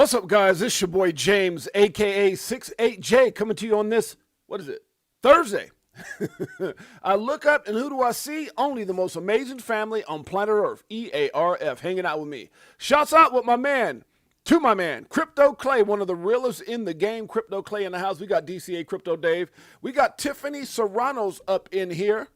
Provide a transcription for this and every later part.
What's up, guys? It's your boy James, aka 68J, coming to you on this, what is it, Thursday. I look up and who do I see? Only the most amazing family on planet Earth, EARF, hanging out with me. Shouts out with my man, Crypto Clay, one of the realest in the game. Crypto Clay in the house. We got DCA Crypto Dave. We got Tiffany Serrano's up in here.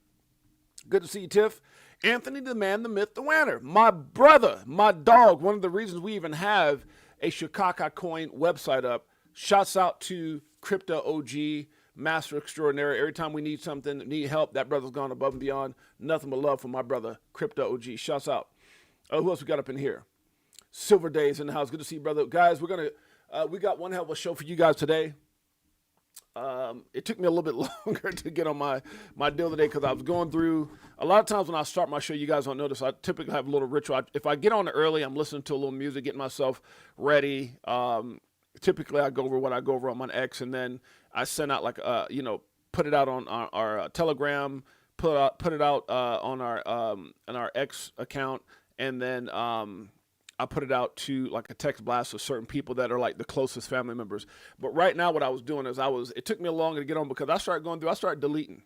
Good to see you, Tiff. Anthony, the man, the myth, the winner. My brother, my dog, one of the reasons we even have a Chicago coin website up. Shouts out to Crypto OG, Master Extraordinary. Every time we need something, need help, that brother's gone above and beyond. Nothing but love for my brother, Crypto OG. Shouts out. Who else we got up in here? Silver Days in the house. Good to see you, brother. Guys, we got one hell of a show for you guys today. It took me a little bit longer to get on my deal today because I was going through. A lot of times when I start my show, you guys don't notice, I typically have a little ritual. If I get on early, I'm listening to a little music, getting myself ready. Typically, I go over what I go over on my X, and then I send out put it out on our Telegram, put it out on our X account, and then I put it out to like a text blast of certain people that are like the closest family members. But right now what I was doing is it took me a longer to get on because I started going through, I started deleting.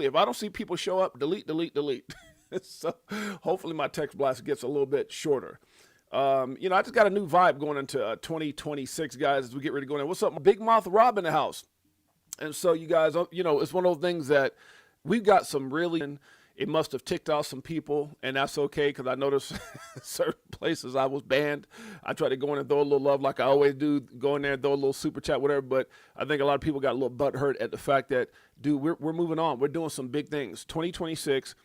If I don't see people show up, delete. So hopefully my text blast gets a little bit shorter. I just got a new vibe going into 2026, guys, as we get ready to go in. What's up? Big Mouth Rob in the house. And so you guys, it's one of those things that we've got some really, it must have ticked off some people, and that's okay because I noticed certain places I was banned. I tried to go in and throw a little love like I always do, go in there and throw a little super chat, whatever, but I think a lot of people got a little butt hurt at the fact that, dude, we're moving on. We're doing some big things. 2026,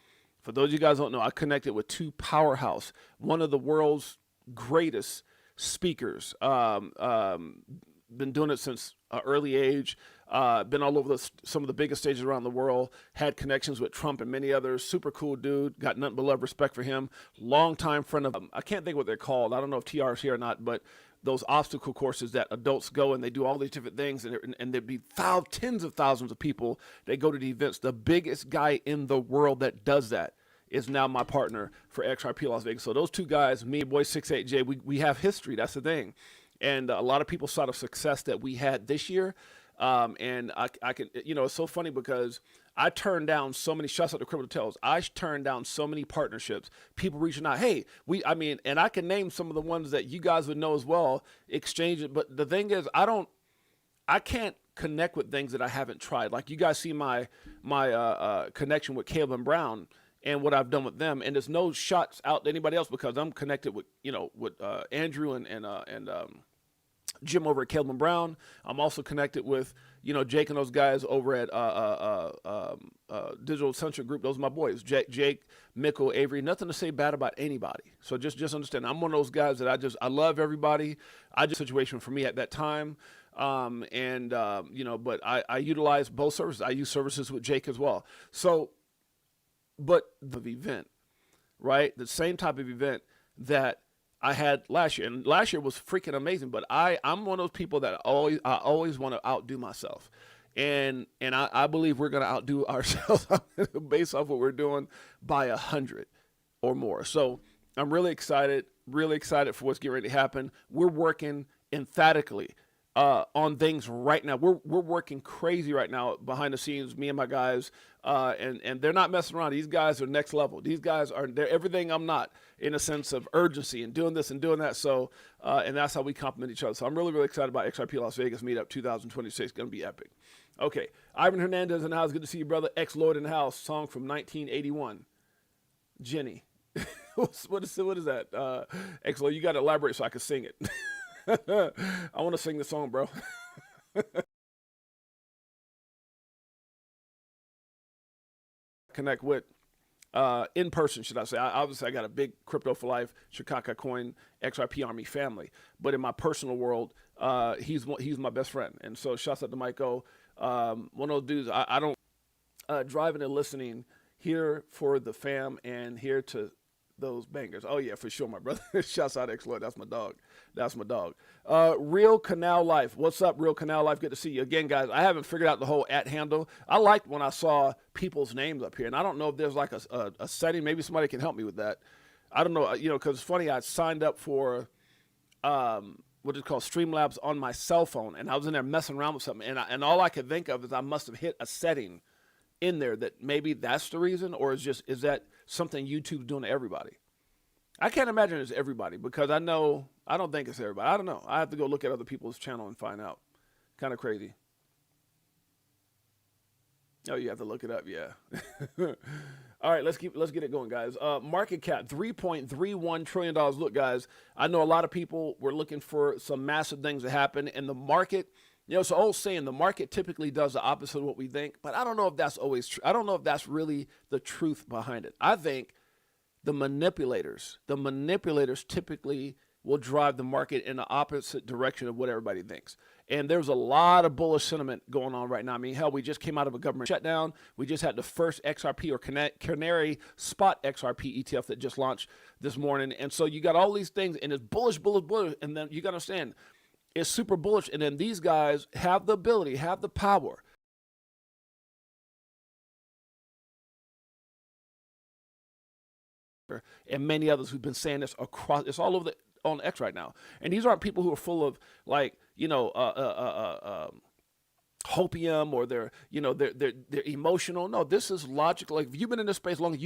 for those of you guys who don't know, I connected with two powerhouse, one of the world's greatest speakers. Been doing it since an early age. Been all over some of the biggest stages around the world, had connections with Trump and many others. Super cool dude, got nothing but love, respect for him. Longtime friend of, I can't think what they're called. I don't know if TR is here or not, but those obstacle courses that adults go and they do all these different things, and there'd be tens of thousands of people that go to the events. The biggest guy in the world that does that is now my partner for XRP Las Vegas. So those two guys, me and boy 68J, we have history. That's the thing. And a lot of people saw the success that we had this year. And I can, it's so funny because I turned down so many, shouts out to Crypto Tells, I turned down so many partnerships, people reaching out, hey, and I can name some of the ones that you guys would know as well, exchange it. But the thing is, I can't connect with things that I haven't tried. Like you guys see my connection with Caleb and Brown and what I've done with them. And there's no shots out to anybody else because I'm connected with, with Andrew and Jim over at Caleb and Brown. I'm also connected with, Jake and those guys over at Digital Centric Group. Those are my boys, Jake, Mikkel, Avery. Nothing to say bad about anybody. So just understand, I'm one of those guys that I love everybody. Situation for me at that time. But I utilize both services. I use services with Jake as well. So, but the event, right? The same type of event that I had last year, and last year was freaking amazing. But I'm one of those people that I always want to outdo myself, and I believe we're going to outdo ourselves based off what we're doing by 100 or more. So I'm really excited for what's getting ready to happen. We're working emphatically on things right now. We're working crazy right now behind the scenes, me and my guys, and they're not messing around. These guys are next level. These guys they're everything I'm not, in a sense of urgency and doing this and doing that. So, and that's how we complement each other. So I'm really, really excited about XRP Las Vegas Meetup 2026. Going to be epic. Okay, Ivan Hernandez in the house. Good to see you, brother. Lloyd in the house. Song from 1981. Jenny. what is that? Lloyd, you got to elaborate so I can sing it. I want to sing the song, bro. Connect with in person, should I say. Obviously, I got a big Crypto for Life, Chicago Coin, XRP Army family. But in my personal world, he's my best friend. And so shouts out to Mike O. One of those dudes, I don't, driving and listening, here for the fam and here to those bangers. Oh yeah, for sure, my brother. Shouts out Lloyd. That's my dog. Real Canal Life. What's up, Real Canal Life? Good to see you again, guys. I haven't figured out the whole @ handle. I liked when I saw people's names up here, and I don't know if there's like a setting. Maybe somebody can help me with that. I don't know, because it's funny. I signed up for what is called Streamlabs on my cell phone, and I was in there messing around with something, and all I could think of is I must have hit a setting in there that maybe that's the reason, or is that something YouTube's doing to everybody? I can't imagine it's everybody, because I don't think it's everybody. I don't know. I have to go look at other people's channel and find out. Kind of crazy. Oh, you have to look it up, yeah. All right, let's get it going, guys. Market cap, $3.31 trillion. Look, guys, I know a lot of people were looking for some massive things to happen, and the market, it's an old saying, the market typically does the opposite of what we think, but I don't know if that's always true. I don't know if that's really the truth behind it. I think the manipulators typically will drive the market in the opposite direction of what everybody thinks. And there's a lot of bullish sentiment going on right now. I mean, hell, we just came out of a government shutdown. We just had the first XRP or Canary Spot XRP ETF that just launched this morning. And so you got all these things, and it's bullish, bullish, bullish. And then you got to understand, it's super bullish. And then these guys have the ability, have the power and many others who've been saying this across, it's all over on X right now. And these aren't people who are full of hopium, or they're emotional. No, this is logical. Like, if you've been in this space long,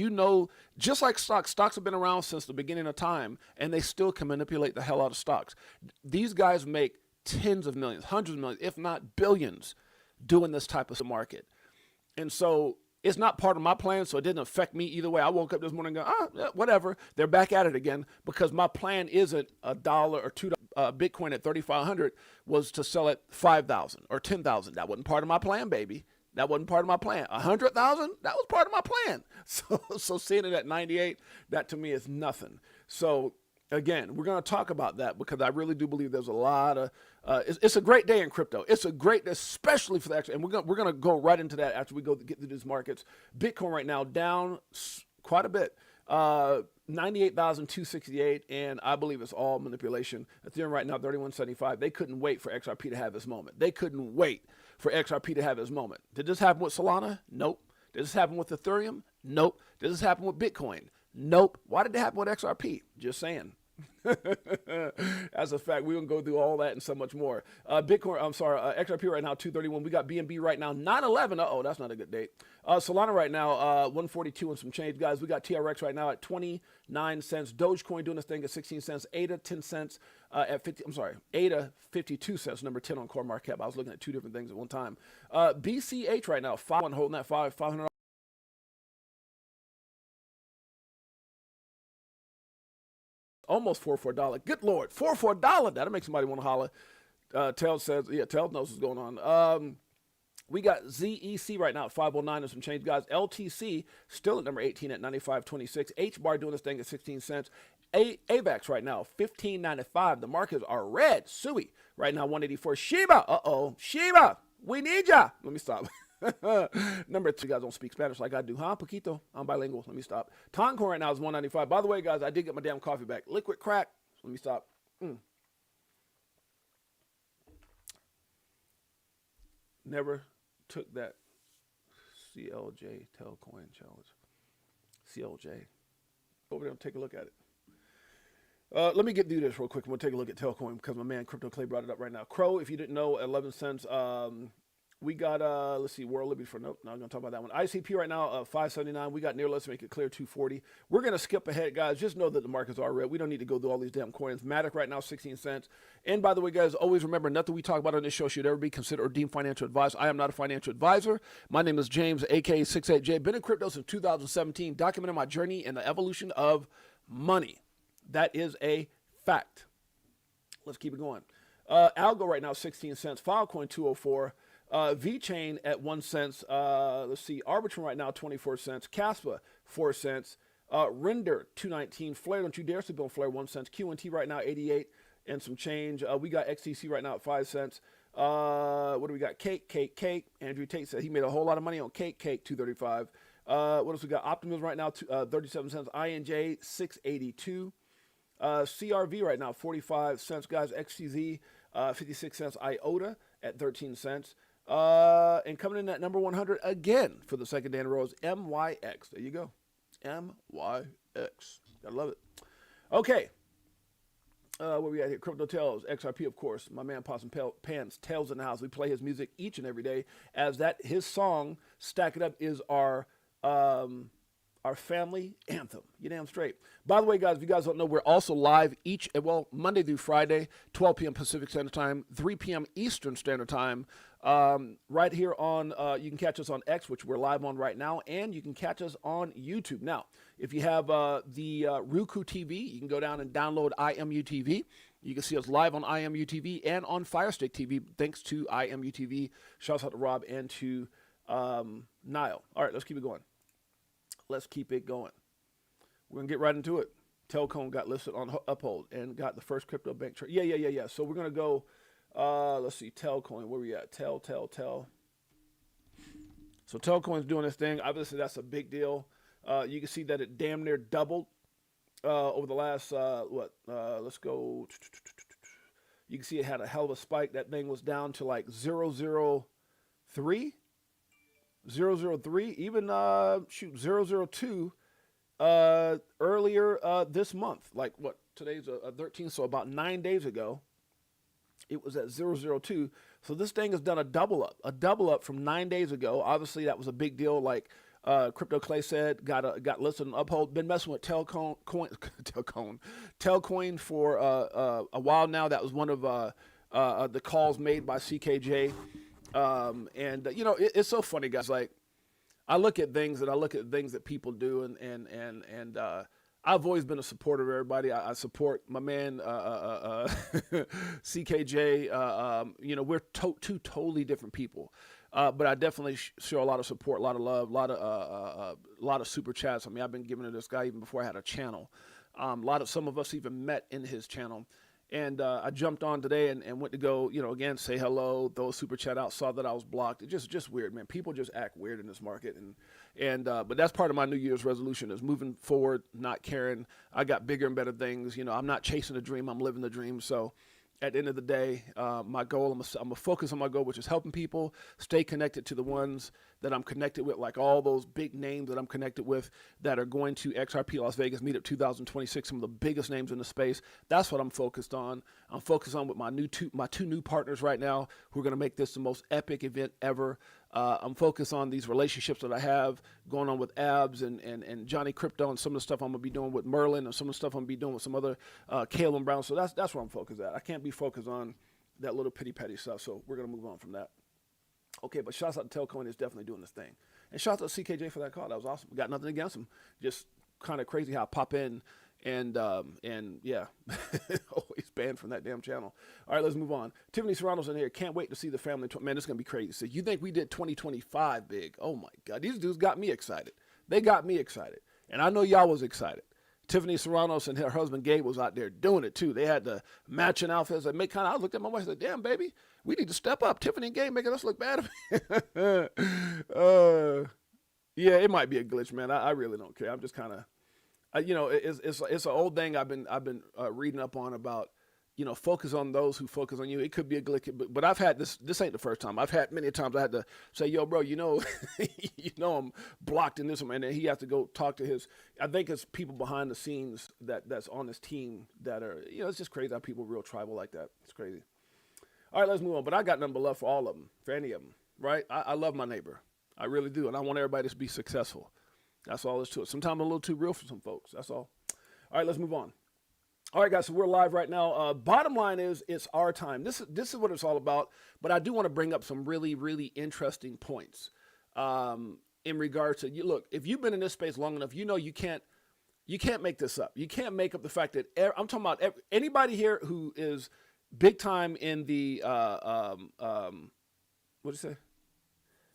just like stocks have been around since the beginning of time, and they still can manipulate the hell out of stocks. These guys make tens of millions, hundreds of millions, if not billions, doing this type of market. And so it's not part of my plan, so it didn't affect me either way. I woke up this morning and go, whatever. They're back at it again, because my plan isn't $1 or $2. Bitcoin at 3,500 was to sell at 5,000 or 10,000. That wasn't part of my plan, baby. That wasn't part of my plan. 100,000, that was part of my plan. So seeing it at 98, that to me is nothing. So again, we're going to talk about that, because I really do believe there's a lot of, it's a great day in crypto. It's a great, especially for the extra, and we're going to go right into that after we get through these markets. Bitcoin right now down quite a bit, 98,268, and I believe it's all manipulation. Ethereum right now, 3175. They couldn't wait for XRP to have his moment. They couldn't wait for XRP to have his moment. Did this happen with Solana? Nope. Did this happen with Ethereum? Nope. Did this happen with Bitcoin? Nope. Why did it happen with XRP? Just saying. As a fact, we're going to go through all that and so much more. XRP right now, 231. We got BNB right now, 911. Uh-oh, that's not a good date. Solana right now, 142 and some change, guys. We got TRX right now at 29 cents. Dogecoin doing this thing at 16 cents. ADA, 10 cents ADA, 52 cents, number 10 on CoinMarketCap. I was looking at two different things at one time. BCH right now, 5 holding that 500. Almost $4. Good Lord, $4. That'll make somebody want to holler. Tails says, yeah, Tails knows what's going on. We got ZEC right now at 509 and some change, guys. LTC still at number 18 at 95.26. HBAR doing this thing at 16 cents. AVAX right now, 15.95. The markets are red. SUI right now, 184. Shiba, Shiba, we need ya. Let me stop. Number 2, guys don't speak Spanish like I do. Poquito. I'm bilingual. Let me stop. Toncoin right now is 195. By the way, guys, I did get my damn coffee back. Liquid crack. Let me stop. Never took that CLJ Telcoin challenge. CLJ. Over there and take a look at it. Let me get through this real quick. I'm going to take a look at Telcoin, because my man Crypto Clay brought it up right now. Crow, if you didn't know, 11 cents. We got, let's see, World Liberty for, nope, not going to talk about that one. ICP right now, 579. We got near, let's make it clear, 240. We're going to skip ahead, guys. Just know that the markets are red. We don't need to go through all these damn coins. Matic right now, 16 cents. And by the way, guys, always remember, nothing we talk about on this show should ever be considered or deemed financial advice. I am not a financial advisor. My name is James, a.k.a. 68J. Been in crypto since 2017, documenting my journey in the evolution of money. That is a fact. Let's keep it going. Algo right now, 16 cents. Filecoin, 204. VeChain at 1 cent. Let's see. Arbitrum right now, 24 cents. Caspa, 4 cents. Render, 219. Flare, don't you dare sleep on Flare, 1 cent. QNT right now, 88 and some change. We got XTC right now at 5 cents. What do we got? Cake. Andrew Tate said he made a whole lot of money on Cake, 235. What else we got? Optimism right now, 37 cents. INJ, 682. CRV right now, 45 cents, guys. XTZ, 56 cents. IOTA at 13 cents. And coming in at number 100 again for the second day in a row is MYX. There you go. MYX. Gotta love it. Okay. Where we at here? Crypto Tales, XRP, of course. My man Possum Pants, Tales in the house. We play his music each and every day. As that his song, Stack It Up, is our family anthem. You damn straight. By the way, guys, if you guys don't know, we're also live Monday through Friday, 12 p.m. Pacific Standard Time, 3 p.m. Eastern Standard Time, right here on, you can catch us on X, which we're live on right now, and you can catch us on YouTube. Now, if you have the Roku TV, you can go down and download IMU TV. You can see us live on IMU TV and on Firestick TV, thanks to IMU TV. Shouts out to Rob and to Niall. All right, let's keep it going. Let's keep it going. We're going to get right into it. Telcon got listed on Uphold and got the first crypto bank trade. Yeah. So we're going to go, let's see, Telcoin. Where we at? Tel. So Telcoin's doing this thing. Obviously, that's a big deal. You can see that it damn near doubled over the last, let's go. You can see it had a hell of a spike. That thing was down to like 003. 003, even 002 earlier this month. Like what? Today's 13th, so about 9 days ago, it was at 002. So this thing has done a double up from 9 days ago. Obviously, that was a big deal. Like Crypto Clay said, got listed on Uphold. Been messing with Telcoin for a while now. That was one of the calls made by CKJ. It's so funny, guys. Like, I look at things that people do, and I've always been a supporter of everybody. I support my man CKJ. We're two totally different people, but I definitely show a lot of support, a lot of love, a lot of super chats. I mean, I've been giving to this guy even before I had a channel. Some of us even met in his channel. And I jumped on today and went to go, again, say hello, throw a super chat out, saw that I was blocked. It's just weird, man. People just act weird in this market. But that's part of my New Year's resolution is moving forward, not caring. I got bigger and better things. I'm not chasing a dream. I'm living the dream. So at the end of the day, my goal, I'm going to focus on my goal, which is helping people stay connected to the ones that I'm connected with, like all those big names that I'm connected with that are going to XRP Las Vegas Meetup 2026, some of the biggest names in the space. That's what I'm focused on. I'm focused on with my two new partners right now who are going to make this the most epic event ever. I'm focused on these relationships that I have going on with Abs and Johnny Crypto and some of the stuff I'm going to be doing with Merlin and some of the stuff I'm going to be doing with some other Caleb Brown. So that's where I'm focused at. I can't be focused on that little petty stuff. So we're going to move on from that. Okay, but shouts out to Telcoin is definitely doing this thing. And shouts out to CKJ for that call. That was awesome. Got nothing against him. Just kind of crazy how I pop in and yeah, always banned from that damn channel. All right, let's move on. Tiffany Serrano's in here. Can't wait to see the family. Man, this is going to be crazy. So you think we did 2025 big? Oh, my God. These dudes got me excited. They got me excited. And I know y'all was excited. Tiffany Serrano's and her husband Gabe was out there doing it too. They had the matching outfits. I looked at my wife and said, damn, baby, we need to step up. Tiffany and Gabe making us look bad. Yeah, it might be a glitch, man. I really don't care. I'm just kind of, it's an old thing I've been reading up on about, focus on those who focus on you. It could be a glitch, but I've had this ain't the first time. I've had many times I had to say, yo, bro, I'm blocked in this one. And then he has to go talk to I think it's people behind the scenes that's on this team that are, it's just crazy how people are real tribal like that. It's crazy. All right, let's move on. But I got nothing but love for all of them, for any of them, right? I love my neighbor. I really do. And I want everybody to be successful. That's all there's to it. Sometimes I'm a little too real for some folks. That's all. All right, let's move on. All right, guys, so we're live right now. Bottom line is it's our time. This is what it's all about. But I do want to bring up some really, really interesting points in regards to, look, if you've been in this space long enough, you can't make this up. You can't make up the fact that I'm talking about anybody here who is big time in the, what'd you say?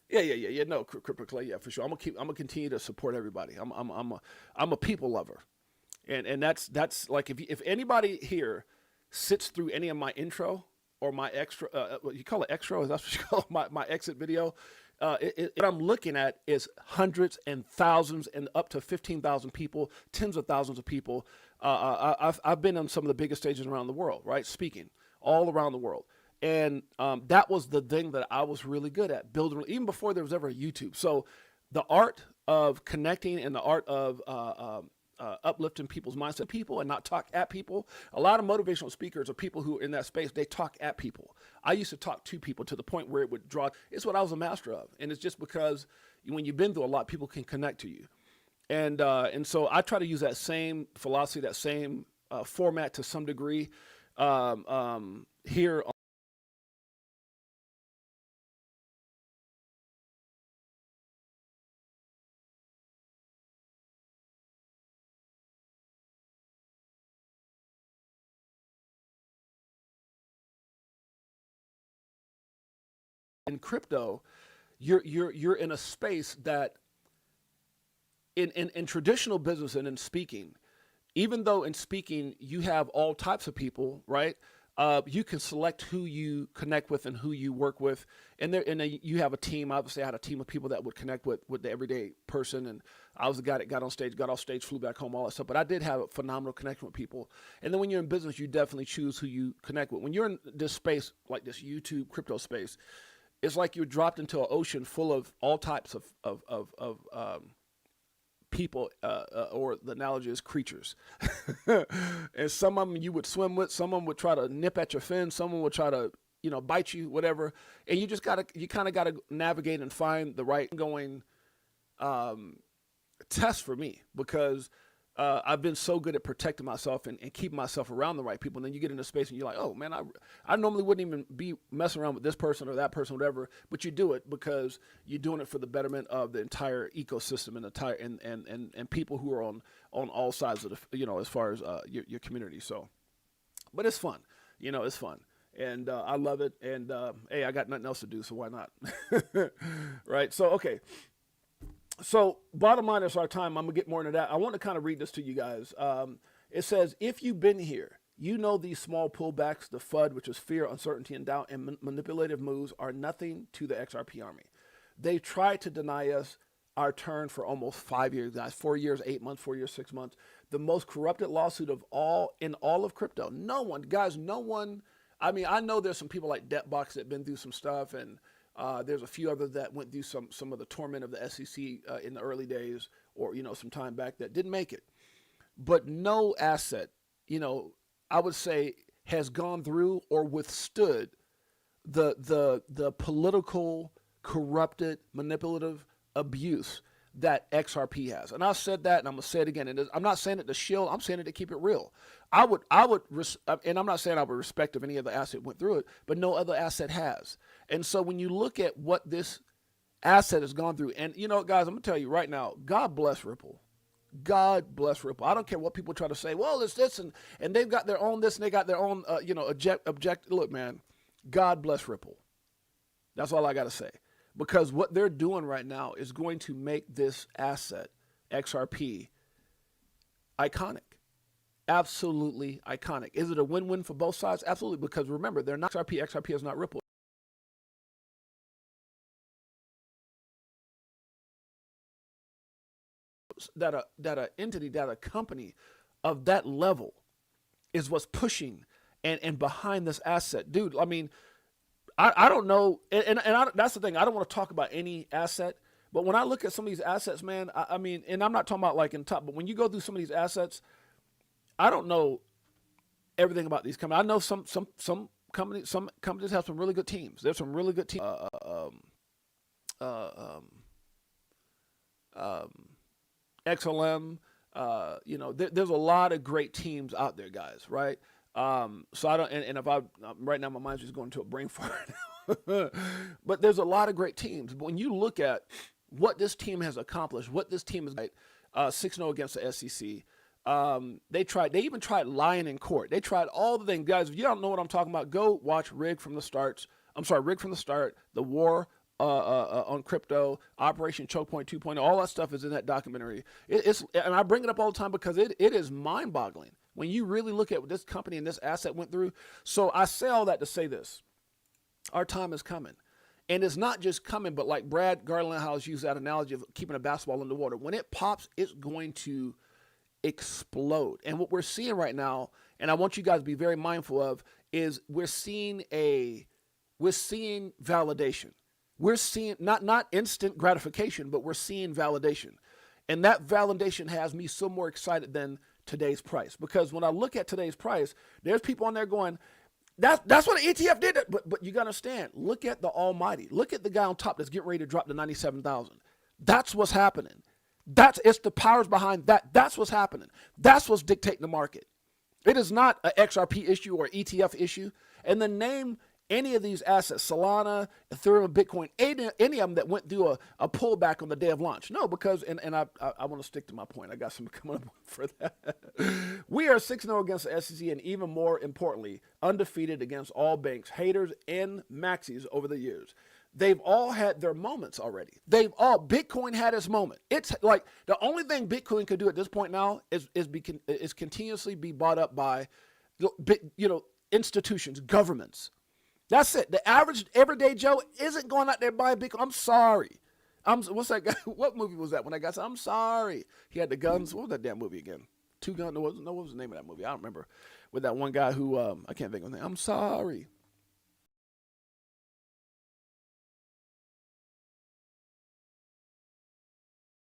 Yeah. No, Crypto Clay, yeah, for sure. I'm gonna continue to support everybody. I'm a people lover. And that's like if anybody here sits through any of my intro or my extra, what you call it extra? Is that what you call it? My exit video? What I'm looking at is hundreds and thousands and up to 15,000 people, tens of thousands of people. I've been on some of the biggest stages around the world, right? Speaking all around the world. And that was the thing that I was really good at building, even before there was ever a YouTube. So the art of connecting and the art of uplifting people's mindset, people, and not talk at people. A lot of motivational speakers are people who are in that space. They talk at people. I used to talk to people to the point where it would draw. It's what I was a master of, and it's just because when you've been through a lot, people can connect to you, and so I try to use that same philosophy, that same format to some degree here. In crypto, you're in a space that in traditional business and in speaking, even though in speaking you have all types of people, right? You can select who you connect with and who you work with, and you have a team. Obviously, I had a team of people that would connect with the everyday person, and I was the guy that got off stage, flew back home, all that stuff. But I did have a phenomenal connection with people. And then when you're in business, you definitely choose who you connect with. When you're in this space, like this YouTube crypto space, it's like you're dropped into an ocean full of all types of people, or the analogy is creatures. And some of them you would swim with, some of them would try to nip at your fin, someone would try to, bite you, whatever. And you kind of gotta navigate and find the right going test for me, because I've been so good at protecting myself and keeping myself around the right people. And then you get into space and you're like, oh man, I normally wouldn't even be messing around with this person or that person, whatever, but you do it because you're doing it for the betterment of the entire ecosystem and people who are on all sides of the, as far as your community. So, but it's fun, it's fun. And I love it. And hey, I got nothing else to do, so why not? Right. So, okay. So bottom line is our time. I'm going to get more into that. I want to kind of read this to you guys. It says, if you've been here, these small pullbacks, the FUD, which is fear, uncertainty, and doubt, and manipulative moves are nothing to the XRP army. They tried to deny us our turn for almost 5 years, guys. 4 years, 8 months, 4 years, 6 months. The most corrupted lawsuit in all of crypto. No one. I mean, I know there's some people like Debtbox that have been through some stuff, and there's a few others that went through some of the torment of the SEC in the early days, or some time back, that didn't make it. But no asset, I would say, has gone through or withstood the political, corrupted, manipulative abuse that XRP has. And I said that, and I'm gonna say it again. I'm not saying it to shield. I'm saying it to keep it real. And I'm not saying I would respect if any other asset went through it, but no other asset has. And so when you look at what this asset has gone through, and guys, I'm gonna tell you right now, God bless Ripple. God bless Ripple. I don't care what people try to say. Well, it's this and they've got their own this and they got their own object. Look, man, God bless Ripple. That's all I got to say. Because what they're doing right now is going to make this asset, XRP, iconic. Absolutely iconic. Is it a win-win for both sides? Absolutely, because remember, they're not XRP. XRP is not Ripple. That a entity, that a company of that level is what's pushing and behind this asset. Dude, I mean, I don't know, and that's the thing. I don't want to talk about any asset, but when I look at some of these assets, man, I mean, and I'm not talking about like in top, but when you go through some of these assets, I don't know everything about these companies. I know some companies have some really good teams. There's some really good teams. XLM, there's a lot of great teams out there, guys, right? So I don't, and if right now my mind's just going to a brain fart, but there's a lot of great teams. But when you look at what this team has accomplished, what this team is like, 6-0 against the SEC, they even tried lying in court. They tried all the things, guys. If you don't know what I'm talking about, go watch Rigged from the Start, the war on crypto, Operation Choke Point 2.0, all that stuff is in that documentary. And I bring it up all the time because it is mind-boggling when you really look at what this company and this asset went through. So I say all that to say this. Our time is coming. And it's not just coming, but like Brad Garland House used that analogy of keeping a basketball in the water. When it pops, it's going to explode. And what we're seeing right now, and I want you guys to be very mindful of, is we're seeing validation. We're seeing not instant gratification, but we're seeing validation. And that validation has me so more excited than today's price. Because when I look at today's price, there's people on there going, that's what an ETF did. But you got to understand, look at the almighty. Look at the guy on top that's getting ready to drop to 97,000. That's what's happening. It's the powers behind that. That's what's happening. That's what's dictating the market. It is not an XRP issue or ETF issue. And then name any of these assets, Solana, Ethereum, Bitcoin, any of them that went through a pullback on the day of launch. No, because, and I want to stick to my point. I got some coming up for that. We are 6-0 against the SEC, and even more importantly, undefeated against all banks, haters, and maxis over the years. They've all had their moments already. Bitcoin had its moment. It's like the only thing Bitcoin could do at this point now is continuously be bought up by, institutions, governments. That's it. The average everyday Joe isn't going out there buying Bitcoin. I'm sorry. What's that guy? What movie was that? When that guy said, I'm sorry. He had the guns. What was that damn movie again? Two Guns. No, what was the name of that movie? I don't remember. With that one guy who, I can't think of his name. I'm sorry.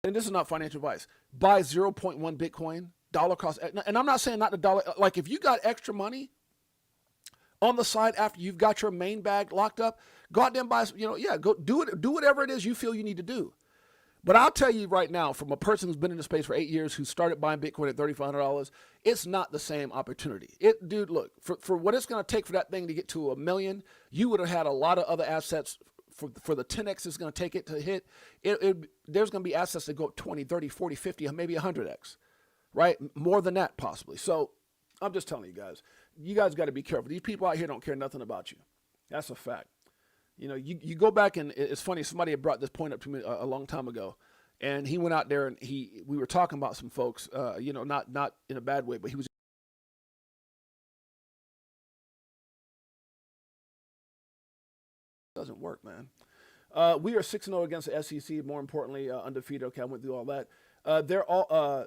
And this is not financial advice. Buy 0.1 Bitcoin, dollar cost. And I'm not saying not the dollar. Like if you got extra money on the side after you've got your main bag locked up, go out there and buy, go do it. Do whatever it is you feel you need to do. But I'll tell you right now, from a person who's been in the space for 8 years, who started buying Bitcoin at $3,500, it's not the same opportunity. Dude, look, for what it's going to take for that thing to get to $1 million, you would have had a lot of other assets for the 10x it's going to take it to hit. There's going to be assets that go up 20, 30, 40, 50, maybe 100x, right? More than that possibly. So I'm just telling you guys got to be careful. These people out here don't care nothing about you. That's a fact. You go back, and it's funny, somebody had brought this point up to me a long time ago, and he went out there and we were talking about some folks, not in a bad way, but he was doesn't work, man. We are 6-0 against the SEC. More importantly, undefeated. Okay, I went through all that.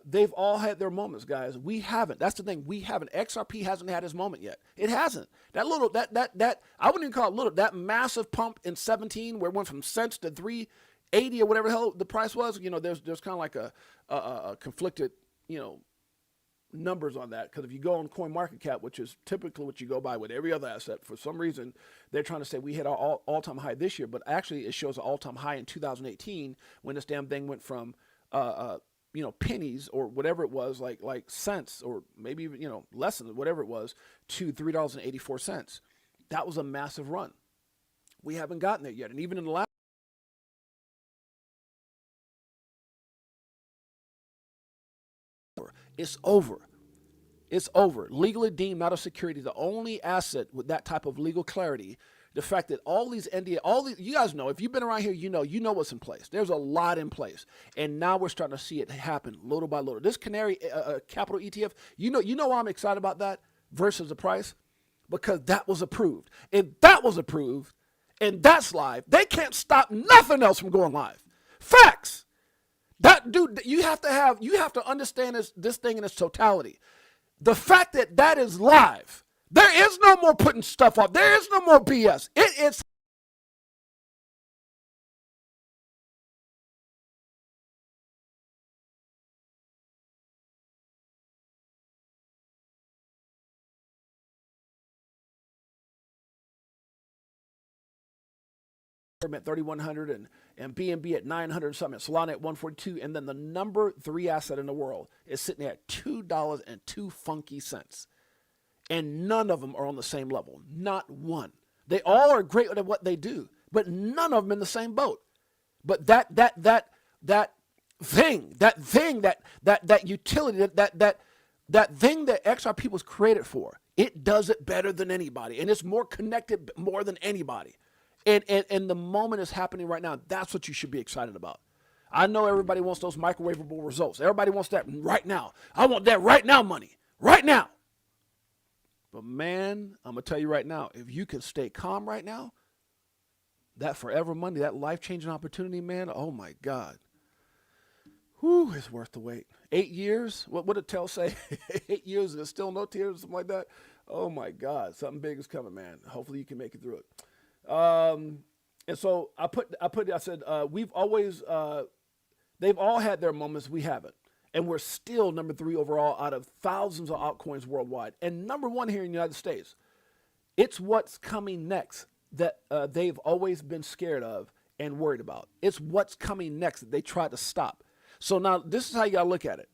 They've all had their moments, guys. We haven't. That's the thing. We haven't. XRP hasn't had his moment yet. It hasn't. That I wouldn't even call it little. That massive pump in 17, where it went from cents to 380 or whatever the hell the price was. There's kind of like a conflicted, numbers on that, because if you go on CoinMarketCap, which is typically what you go by with every other asset, for some reason they're trying to say we hit our all-time high this year, but actually it shows an all-time high in 2018 when this damn thing went from pennies or whatever it was, like cents, or maybe even less than whatever it was, to $3.84. That was a massive run. We haven't gotten there yet, and even in the last, it's over. It's over. Legally deemed not a security, the only asset with that type of legal clarity. The fact that all these, you guys know, if you've been around here, you know what's in place. There's a lot in place, and now we're starting to see it happen little by little. This Canary Capital ETF, you know why I'm excited about that versus the price, because that was approved. If that was approved, and that's live, they can't stop nothing else from going live. Facts. That dude, you have to understand this thing in its totality. The fact that is live, there is no more putting stuff up. There is no more BS. It is. At 3,100 and BNB at 900 something, Solana at 142, and then the number 3 asset in the world is sitting at $2.02 funky cents, and none of them are on the same level. Not one. They all are great at what they do, but none of them in the same boat. But that thing, that utility, that thing that XRP was created for, it does it better than anybody, and it's more connected more than anybody. And the moment is happening right now. That's what you should be excited about. I know everybody wants those microwavable results. Everybody wants that right now. I want that right now money. Right now. But man, I'm going to tell you right now, if you can stay calm right now, that forever money, that life-changing opportunity, man, oh my God. Whew, it's worth the wait. 8 years? What did Tell say? 8 years and there's still no tears, something like that? Oh my God, something big is coming, man. Hopefully you can make it through it. And so I said, we've always They've all had their moments. We haven't. And we're still number 3 overall out of thousands of altcoins worldwide. And number 1 here in the United States. It's what's coming next that they've always been scared of and worried about. It's what's coming next that they tried to stop. So now this is how you got to look at it.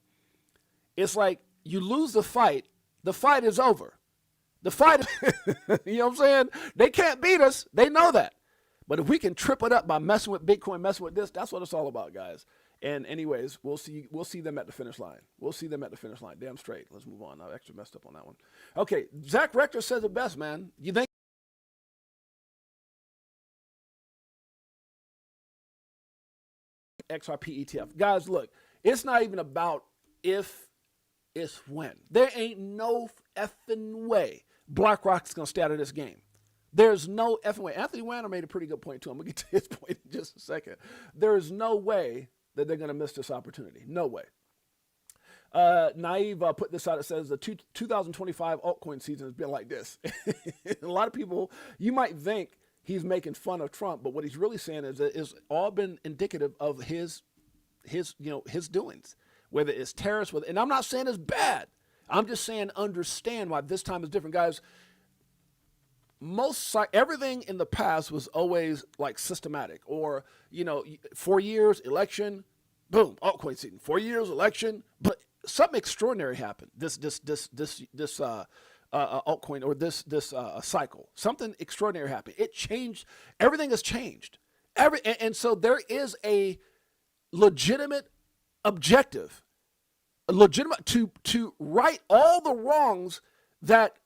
It's like you lose the fight is over. The fight, you know what I'm saying? They can't beat us. They know that. But if we can trip it up by messing with Bitcoin, messing with this, that's what it's all about, guys. And anyways, we'll see them at the finish line. We'll see them at the finish line. Damn straight. Let's move on. I extra messed up on that one. Okay, Zach Rector says it best, man. You think XRP ETF. Guys, look, it's not even about if, it's when. There ain't no effing way BlackRock's going to stay out of this game. There's no effing way. Anthony Wanner made a pretty good point, too. I'm going to get to his point in just a second. There's no way that they're going to miss this opportunity. No way. Naive put this out. It says the 2025 altcoin season has been like this. A lot of people, you might think he's making fun of Trump, but what he's really saying is that it's all been indicative of his doings, whether it's terrorists, and I'm not saying it's bad. I'm just saying understand why this time is different, guys. Everything in the past was always like systematic, or 4 years election, boom, altcoin season. 4 years election, but something extraordinary happened. This altcoin or this cycle. Something extraordinary happened. It changed. Everything has changed. And so there is a legitimate objective, to right all the wrongs that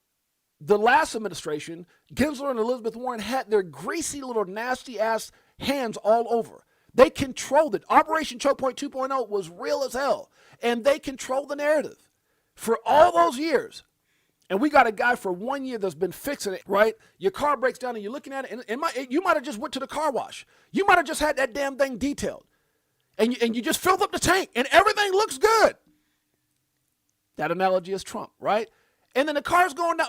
the last administration, Gensler and Elizabeth Warren, had their greasy little nasty ass hands all over. They controlled it. Operation Choke Point 2.0 was real as hell. And they controlled the narrative for all those years. And we got a guy for 1 year that's been fixing it, right? Your car breaks down and you're looking at it, and you might have just went to the car wash. You might have just had that damn thing detailed. And you just filled up the tank, and everything looks good. That analogy is Trump, right? And then the car's going down,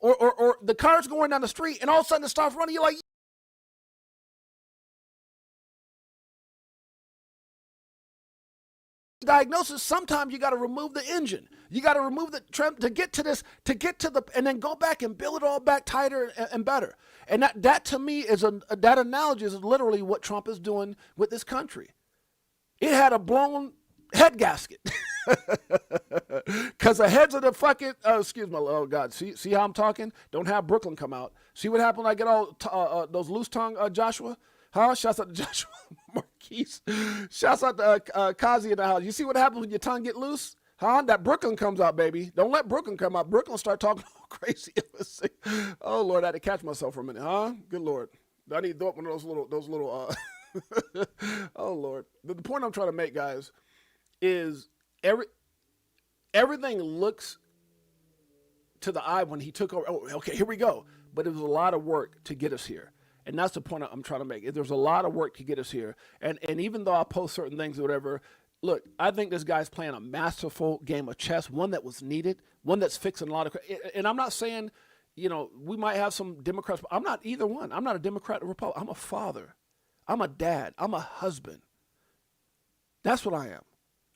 or the car's going down the street, and all of a sudden it starts running. You're like, diagnosis. Sometimes you got to remove the engine. You got to remove the trim to get to this, and then go back and build it all back tighter and better. And that to me is that analogy is literally what Trump is doing with this country. It had a blown head gasket. Because the heads of the fucking, excuse me, oh God, see how I'm talking? Don't have Brooklyn come out. See what happened when I get all those loose tongue Joshua? Huh? Shouts out to Joshua Marquise. Shouts out to Kazi in the house. You see what happens when your tongue get loose? Huh? That Brooklyn comes out, baby. Don't let Brooklyn come out. Brooklyn start talking all crazy. Oh Lord, I had to catch myself for a minute, huh? Good Lord. I need to throw up one of those little oh Lord. The point I'm trying to make, guys, is everything looks to the eye when he took over. Oh, okay, here we go. But it was a lot of work to get us here. And that's the point I'm trying to make. There's a lot of work to get us here. And even though I post certain things or whatever, look, I think this guy's playing a masterful game of chess, one that was needed, one that's fixing a lot of, and I'm not saying, we might have some Democrats, but I'm not either one. I'm not a Democrat or Republican. I'm a father. I'm a dad. I'm a husband. That's what I am.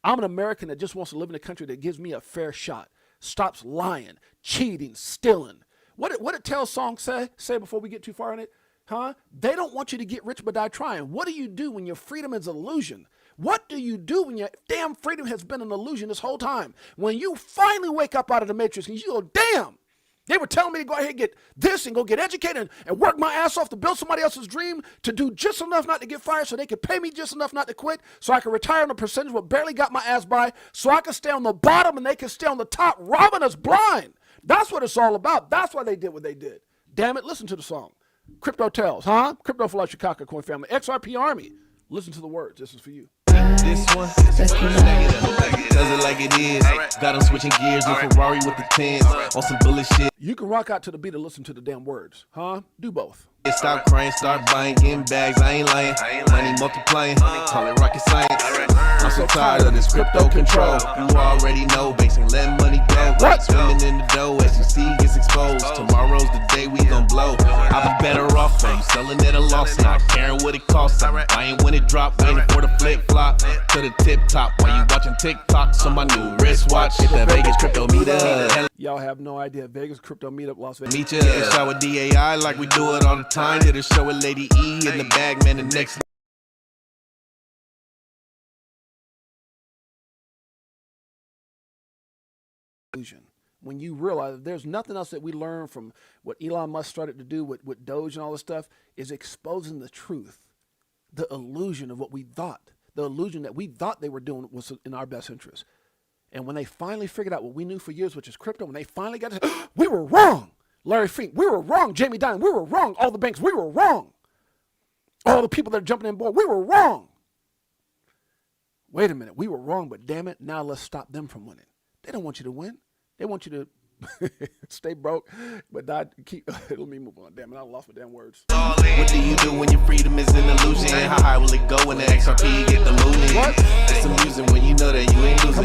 I'm an American that just wants to live in a country that gives me a fair shot, stops lying, cheating, stealing. What did Tell Song say before we get too far in it? Huh? They don't want you to get rich but die trying. What do you do when your freedom is an illusion? What do you do when your damn freedom has been an illusion this whole time? When you finally wake up out of the matrix and you go, damn, they were telling me to go ahead and get this and go get educated and work my ass off to build somebody else's dream, to do just enough not to get fired so they could pay me just enough not to quit, so I could retire on a percentage what barely got my ass by, so I could stay on the bottom and they could stay on the top, robbing us blind. That's what it's all about. That's why they did what they did. Damn it, listen to the song. Crypto Tells, huh? Crypto for Life, Chicago Coin Family. XRP Army. Listen to the words. This is for you. This one, does it like it is. Got them switching gears in Ferrari with the 10s on some bullet shit. You can rock out to the beat and listen to the damn words, huh? Do both. Stop crying, start buying, getting bags. I ain't lying. Money multiplying, call it rocket science. I'm so tired of this crypto control. You already know, basing let money go. Swimming in the dough, SEC gets exposed. Tomorrow's the day we gon' blow. I'll be better off off. I'm selling at a loss, not caring what it costs. I'm buying when it drop, waiting for the flip flop to the tip top. While you watching TikToks on my new wristwatch, hit the Vegas crypto meetup. Y'all have no idea. Vegas crypto meetup, Las Vegas. Meet ya, shot with DAI like we do it all the time. Did a show with Lady E in the bag, man. The next. When you realize there's nothing else that we learn from what Elon Musk started to do with Doge and all this stuff is exposing the truth, the illusion of what we thought, the illusion that we thought they were doing was in our best interest. And when they finally figured out what we knew for years, which is crypto, when they finally got it, we were wrong. Larry Fink, we were wrong. Jamie Dimon, we were wrong. All the banks, we were wrong. All the people that are jumping in board, we were wrong. Wait a minute, we were wrong, but damn it, now let's stop them from winning. They don't want you to win. They want you to stay broke, but not keep. Let me move on. Damn it, I lost my damn words. What do you do when your freedom is an illusion? How high will it go when the XRP get the mooning? What? It's amusing when you know that you ain't losing.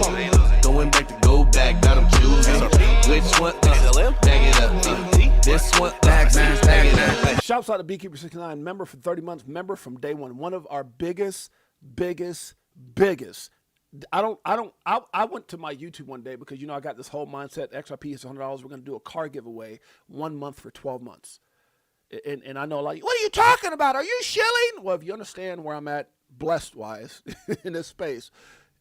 Going back to go back, got them choosing. Which one? Bag it up. This one, bag it up. Shouts out to Beekeeper69, member for 30 months, member from day one. One of our biggest. I went to my YouTube one day because, I got this whole mindset. XRP is $100. We're going to do a car giveaway 1 month for 12 months. And I know, like, what are you talking about? Are you shilling? Well, if you understand where I'm at, blessed wise in this space,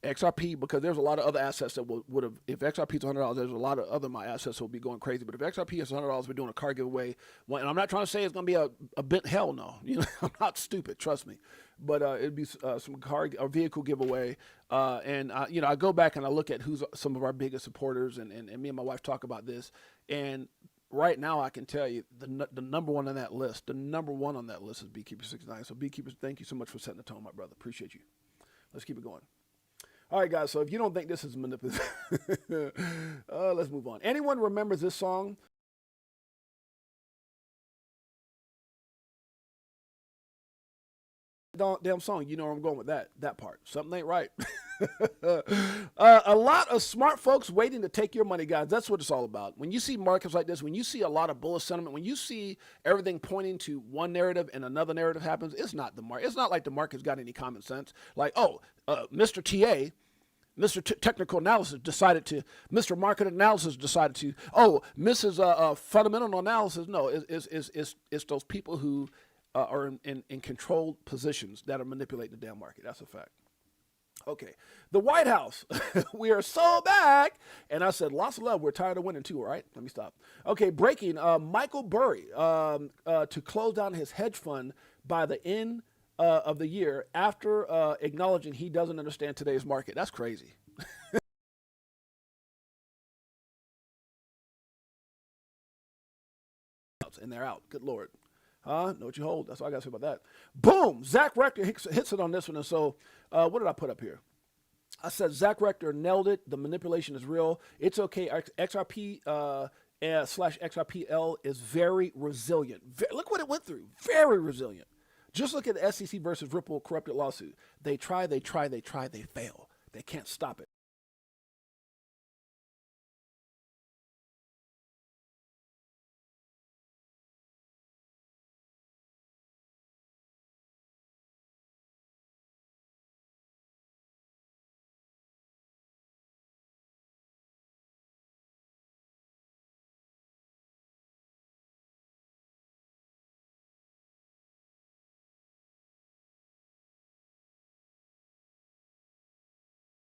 XRP, because there's a lot of other assets that would have, if XRP is $100, there's a lot of other my assets that will be going crazy. But if XRP is $100, we're doing a car giveaway. And I'm not trying to say it's going to be a bit, hell no. I'm not stupid, trust me. But it'd be some car or vehicle giveaway. I go back and I look at who's some of our biggest supporters, and me and my wife talk about this. And right now, I can tell you the number one on that list. The number one on that list is Beekeeper69. So Beekeepers, thank you so much for setting the tone, my brother. Appreciate you. Let's keep it going. All right, guys. So if you don't think this is manipulative, let's move on. Anyone remembers this song? Damn song, you know where I'm going with that part. Something ain't right. A lot of smart folks waiting to take your money, guys. That's what it's all about. When you see markets like this, when you see a lot of bullish sentiment, when you see everything pointing to one narrative and another narrative happens, it's not the market. It's not like the market's got any common sense. Like, Mr. TA, Mr. Technical Analysis decided to, Mr. Market Analysis decided to, Mrs. Fundamental Analysis. No, it's those people who are in controlled positions that are manipulating the damn market. That's a fact. Okay, the White House. We are so back. And I said, lots of love. We're tired of winning too, all right? Let me stop. Okay, breaking. Michael Burry to close down his hedge fund by the end of the year after acknowledging he doesn't understand today's market. That's crazy. And they're out. Good Lord. Know what you hold. That's all I got to say about that. Boom. Zach Rector hits it on this one. And so what did I put up here? I said Zach Rector nailed it. The manipulation is real. It's okay. XRP / XRPL is very resilient. Look what it went through. Very resilient. Just look at the SEC versus Ripple corrupted lawsuit. They try, they fail. They can't stop it.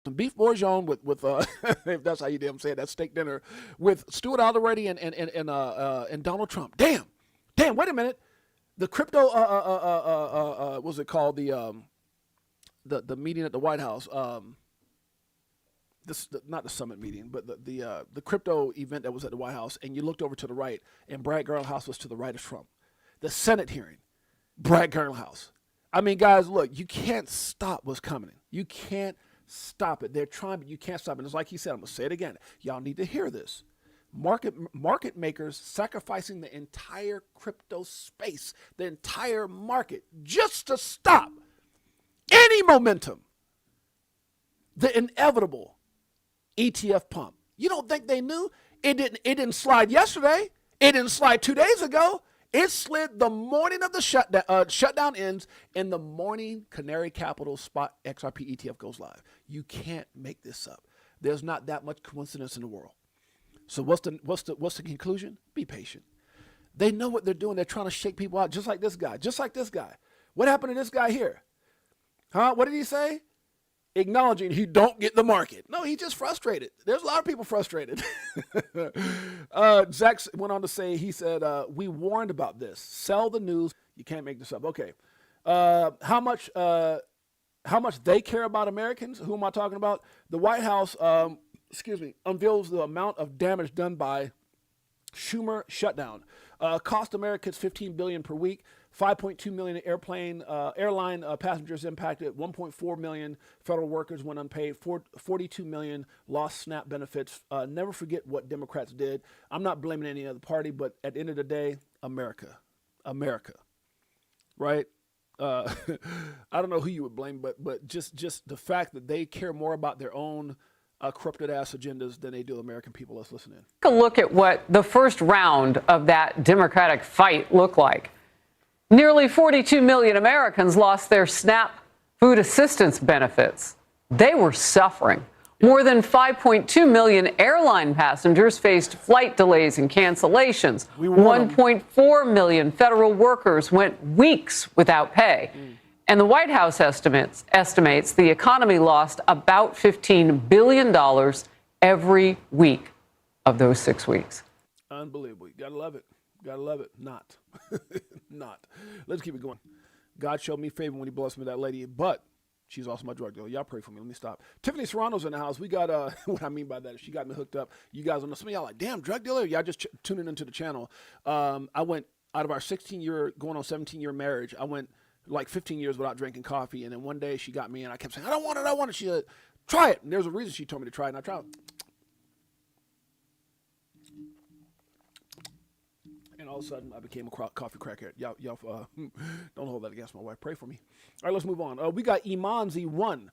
Some beef bourguignon with if that's how you damn say it, that steak dinner with Stuart Alderete and Donald Trump. Damn, wait a minute. The crypto what was it called? The meeting at the White House. Not the summit meeting, but the crypto event that was at the White House, and you looked over to the right, and Brad Garlinghouse was to the right of Trump. The Senate hearing, Brad Garlinghouse. I mean, guys, look, you can't stop what's coming. You can't stop it. They're trying, but you can't stop it. It's like he said, I'm going to say it again. Y'all need to hear this. Market makers sacrificing the entire crypto space, the entire market, just to stop any momentum. The inevitable ETF pump. You don't think they knew? It didn't slide yesterday. It didn't slide 2 days ago. It slid the morning of the shutdown. Shutdown ends in the morning. Canary Capital spot XRP ETF goes live. You can't make this up. There's not that much coincidence in the world. So what's the conclusion? Be patient. They know what they're doing. They're trying to shake people out, just like this guy. Just like this guy. What happened to this guy here? Huh? What did he say? Acknowledging he don't get the market. No, he's just frustrated. There's a lot of people frustrated. Zach went on to say, he said, we warned about this. Sell the news. You can't make this up. Okay. How much they care about Americans? Who am I talking about? The White House, unveils the amount of damage done by Schumer shutdown. Cost Americans $15 billion per week. 5.2 million airline passengers impacted. 1.4 million federal workers went unpaid. 42 million lost SNAP benefits. Never forget what Democrats did. I'm not blaming any other party, but at the end of the day, America, right? I don't know who you would blame, but just the fact that they care more about their own corrupted ass agendas than they do American people. Let's listen in. Take a look at what the first round of that Democratic fight looked like. Nearly 42 million Americans lost their SNAP food assistance benefits. They were suffering. More than 5.2 million airline passengers faced flight delays and cancellations. 1.4 million federal workers went weeks without pay. And the White House estimates the economy lost about $15 billion every week of those 6 weeks. Unbelievable. You gotta love it. Gotta love it. Not. Not. Let's keep it going. God showed me favor when he blessed me with that lady, but she's also my drug dealer. Y'all pray for me. Let me stop. Tiffany Serrano's in the house. We got, what I mean by that is she got me hooked up. You guys know, some of y'all like, damn, drug dealer? Y'all just tuning into the channel. I went out of our 16-year, going on 17-year marriage, I went like 15 years without drinking coffee. And then one day she got me and I kept saying, I don't want it. She said, try it. And there's a reason she told me to try it. And I tried it. And all of a sudden, I became a coffee crackhead. Y'all don't hold that against my wife. Pray for me. All right, let's move on. We got Imanzi 1.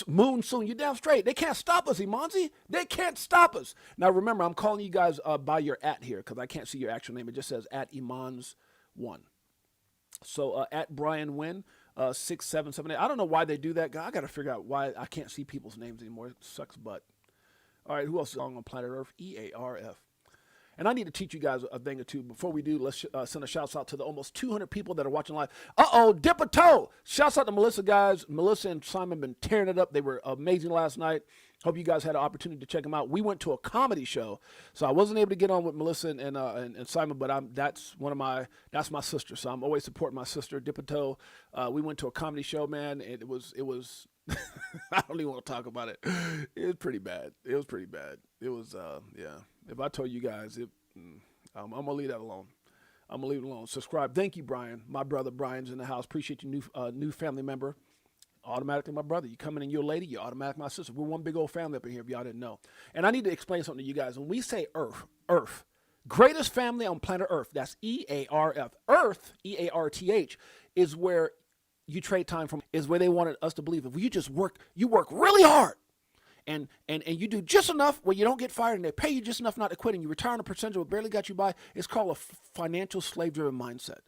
Moon soon. You damn straight. They can't stop us, Imanzi. They can't stop us. Now, remember, I'm calling you guys by your @ here because I can't see your actual name. It just says @Imans1. So @Brian Wynn 6778. I don't know why they do that. I got to figure out why I can't see people's names anymore. It sucks butt. All right, who else is on planet Earth? EARF. And I need to teach you guys a thing or two. Before we do, let's send a shout out to the almost 200 people that are watching live. BTHO. Shouts out to Melissa, guys. Melissa and Simon been tearing it up. They were amazing last night. Hope you guys had an opportunity to check them out. We went to a comedy show, so I wasn't able to get on with Melissa and Simon, but that's my sister. So I'm always supporting my sister, BTHO. We went to a comedy show, man. And it was I don't even want to talk about it. It was pretty bad. It was yeah. If I told you guys, I'm going to leave that alone. I'm going to leave it alone. Subscribe. Thank you, Brian. My brother Brian's in the house. Appreciate you, new family member. Automatically my brother. You come in and you're a lady, you're automatically my sister. We're one big old family up in here if y'all didn't know. And I need to explain something to you guys. When we say Earth, greatest family on planet Earth, that's EARF. Earth, EARTH, is where you trade time from, is where they wanted us to believe. If you just work, you work really hard. And you do just enough where you don't get fired and they pay you just enough not to quit and you retire on a percentage of what barely got you by. It's called a financial slave-driven mindset.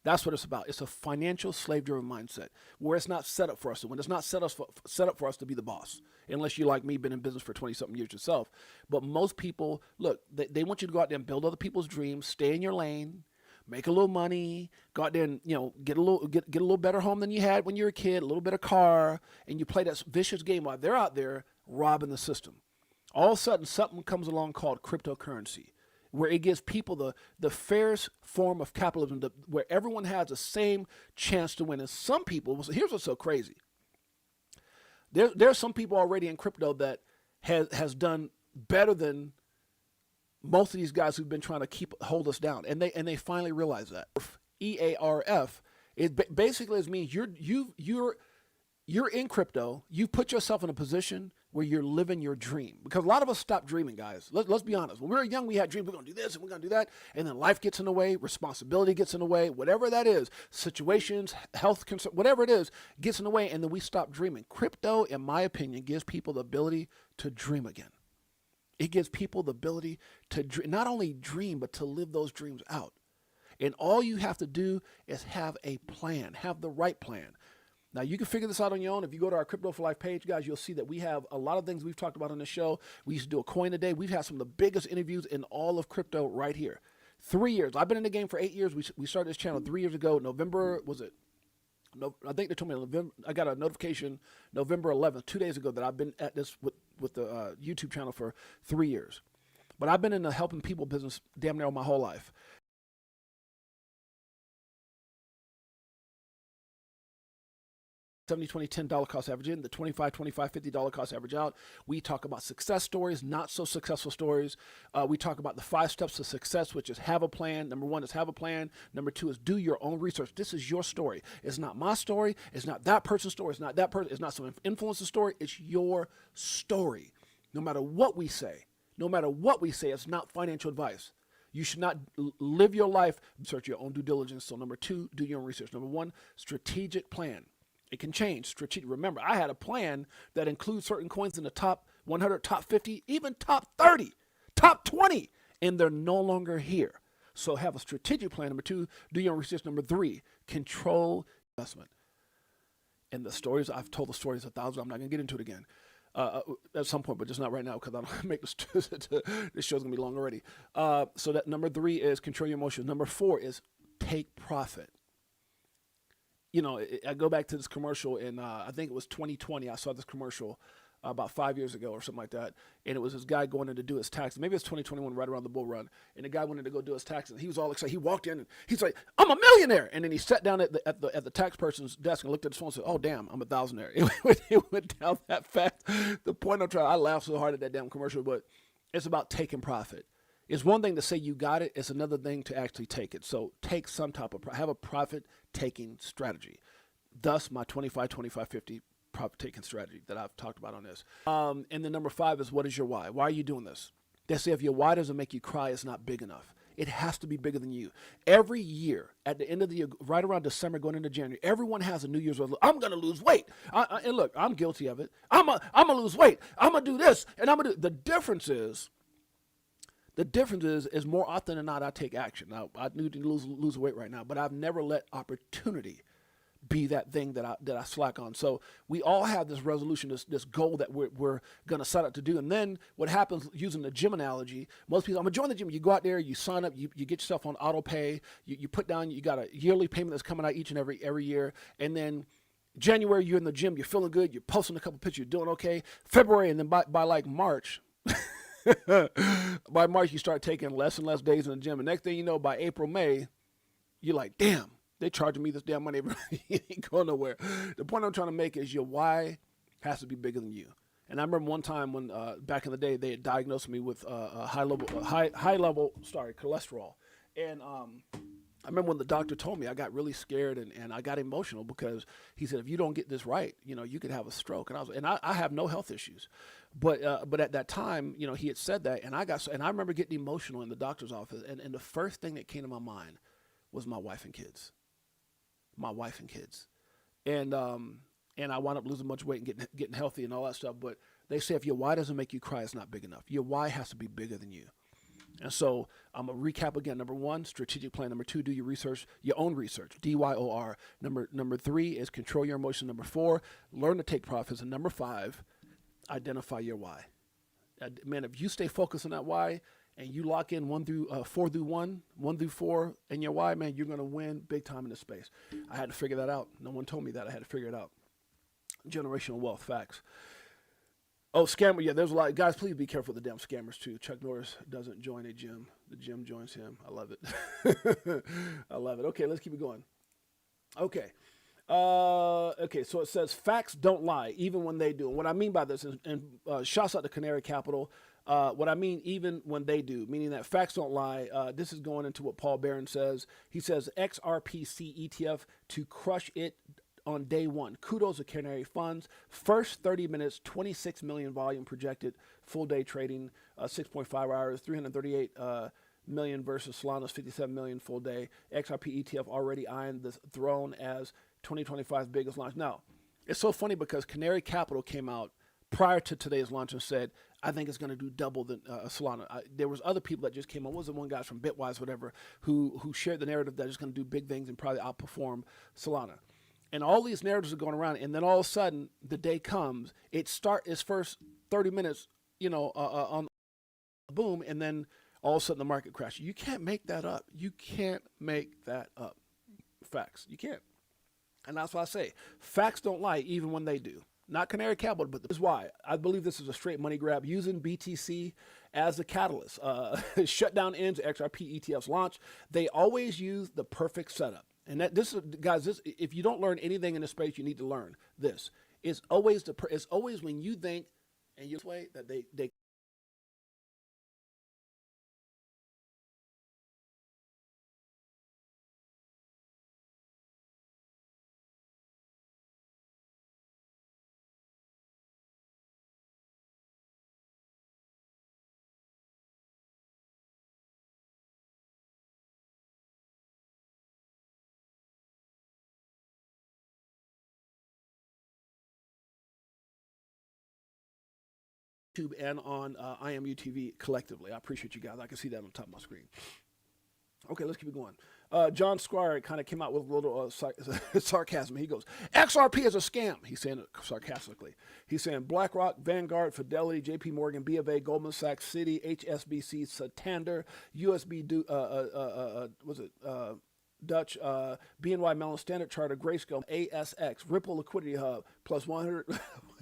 That's what it's about. It's a financial slave-driven mindset where it's not set up for us to win. It's not set up for us to be the boss, unless you like me, been in business for 20-something years yourself. But most people, look, they want you to go out there and build other people's dreams, stay in your lane, make a little money, go out there and, get a little better home than you had when you were a kid, a little better car, and you play that vicious game while they're out there robbing the system. All of a sudden, something comes along called cryptocurrency, where it gives people the fairest form of capitalism, where everyone has the same chance to win. And some people, here's what's so crazy. There's some people already in crypto that has done better than most of these guys who've been trying to hold us down, and they finally realize that. EARF, it basically means you're in crypto. You put yourself in a position where you're living your dream. Because a lot of us stop dreaming, guys. Let's be honest. When we were young, we had dreams. We're going to do this and we're going to do that. And then life gets in the way. Responsibility gets in the way. Whatever that is. Situations, health concern, whatever it is, gets in the way. And then we stop dreaming. Crypto, in my opinion, gives people the ability to dream again. It gives people the ability to not only dream, but to live those dreams out. And all you have to do is have a plan, have the right plan. Now, you can figure this out on your own. If you go to our Crypto for Life page, guys, you'll see that we have a lot of things we've talked about on the show. We used to do a coin a day. We've had some of the biggest interviews in all of crypto right here. 3 years. I've been in the game for 8 years. We started this channel 3 years ago. November, was it? No, I think they told me November. I got a notification November 11th, 2 days ago, that I've been at this with the YouTube channel for 3 years. But I've been in the helping people business damn near my whole life. $70, $20, $10 cost average in, the $25, $25, $50 cost average out. We talk about success stories, not so successful stories. We talk about the 5 steps to success, which is have a plan. Number 1 is have a plan. Number 2 is do your own research. This is your story. It's not my story. It's not that person's story. It's not that person. It's not some influencer's story. It's your story. No matter what we say, it's not financial advice. You should not live your life, search your own due diligence. So number 2, do your own research. Number 1, strategic plan. It can change. Strategic. Remember, I had a plan that includes certain coins in the top 100, top 50, even top 30, top 20, and they're no longer here. So have a strategic plan. Number 2, do your own research. Number 3, control investment. And the stories, I've told the stories 1,000. I'm not going to get into it again at some point, but just not right now because I don't make this. This show's going to be long already. So that number 3 is control your emotions. Number 4 is take profit. You know, I go back to this commercial in, I think it was 2020. I saw this commercial about 5 years ago or something like that. And it was this guy going in to do his taxes. Maybe it was 2021, right around the bull run. And the guy wanted to go do his taxes. He was all excited. He walked in and he's like, I'm a millionaire. And then he sat down at the tax person's desk and looked at his phone and said, oh, damn, I'm a thousandaire. It went down that fast. The point I'm trying, I laughed so hard at that damn commercial, but it's about taking profit. It's one thing to say you got it. It's another thing to actually take it. So take some type of, have a profit-taking strategy. Thus, my 25, 25, 50 profit-taking strategy that I've talked about on this. And then number 5 is, what is your why? Why are you doing this? They say if your why doesn't make you cry, it's not big enough. It has to be bigger than you. Every year, at the end of the year, right around December, going into January, everyone has a New Year's resolution. I'm going to lose weight. And look, I'm guilty of it. I'm going to lose weight. I'm going to do this. And I'm going to do. The difference is more often than not, I take action. Now, I need to lose weight right now, but I've never let opportunity be that thing that I slack on. So we all have this resolution, this goal that we're going to set out to do. And then what happens, using the gym analogy, most people, I'm going to join the gym. You go out there, you sign up, you get yourself on auto pay, you put down, you got a yearly payment that's coming out each and every year. And then January, you're in the gym, you're feeling good, you're posting a couple pictures, you're doing okay. February, and then by like March, by March, you start taking less and less days in the gym. And next thing you know, by April, May, you're like, damn, they charging me this damn money. You ain't going nowhere. The point I'm trying to make is your why has to be bigger than you. And I remember one time when back in the day, they had diagnosed me with high level cholesterol. And I remember when the doctor told me, I got really scared and I got emotional because he said, if you don't get this right, you could have a stroke. And I have no health issues. But at that time, he had said that, and I remember getting emotional in the doctor's office, and the first thing that came to my mind was my wife and kids. And I wound up losing a bunch of weight and getting healthy and all that stuff. But they say if your why doesn't make you cry, it's not big enough. Your why has to be bigger than you. And so I'm going to recap again. Number 1, strategic plan. Number 2, do your research, your own research, DYOR. Number 3 is control your emotions. Number 4, learn to take profits. And number 5, identify your why. Man, if you stay focused on that why and you lock in 1 through 4 through 4 in your why, man, you're going to win big time in this space. I had to figure that out. No one told me that. I had to figure it out. Generational wealth, facts. Oh, scammer. Yeah, there's a lot. Guys, please be careful with the damn scammers, too. Chuck Norris doesn't join a gym. The gym joins him. I love it. I love it. Okay, let's keep it going. Okay. Okay, so it says facts don't lie, even when they do. And what I mean by this is, and shouts out to Canary Capital, what I mean even when they do, meaning that facts don't lie. This is going into what Paul Barron says. He says XRPC ETF to crush it on day 1. Kudos to Canary Funds. First 30 minutes, 26 million volume projected. Full day trading, 6.5 hours, 338 million versus Solana's 57 million full day. XRP ETF already eyeing the throne as 2025's biggest launch. Now, it's so funny because Canary Capital came out prior to today's launch and said, I think it's going to do double than Solana. There was other people that just came on. What was the one guy from Bitwise, whatever, who shared the narrative that it's going to do big things and probably outperform Solana. And all these narratives are going around, and then all of a sudden, the day comes. It starts its first 30 minutes, on boom, and then all of a sudden the market crashes. You can't make that up. You can't make that up. Facts. You can't. And that's why I say facts don't lie, even when they do. Not canary cowboy, but this is why. I believe this is a straight money grab using BTC as a catalyst. Shutdown ends, XRP ETFs launch. They always use the perfect setup. And that this is, guys, this, if you don't learn anything in this space, you need to learn this. It's always when you think and you way that they YouTube and on IMU TV collectively. I appreciate you guys. I can see that on top of my screen. Okay, let's keep it going. John Squire kind of came out with a little sarcasm. He goes, XRP is a scam. He's saying it sarcastically. He's saying BlackRock, Vanguard, Fidelity, JP Morgan, B of A, Goldman Sachs, Citi, HSBC, Santander, Dutch, BNY Mellon, Standard Chartered, Grayscale, ASX, Ripple Liquidity Hub, plus 100.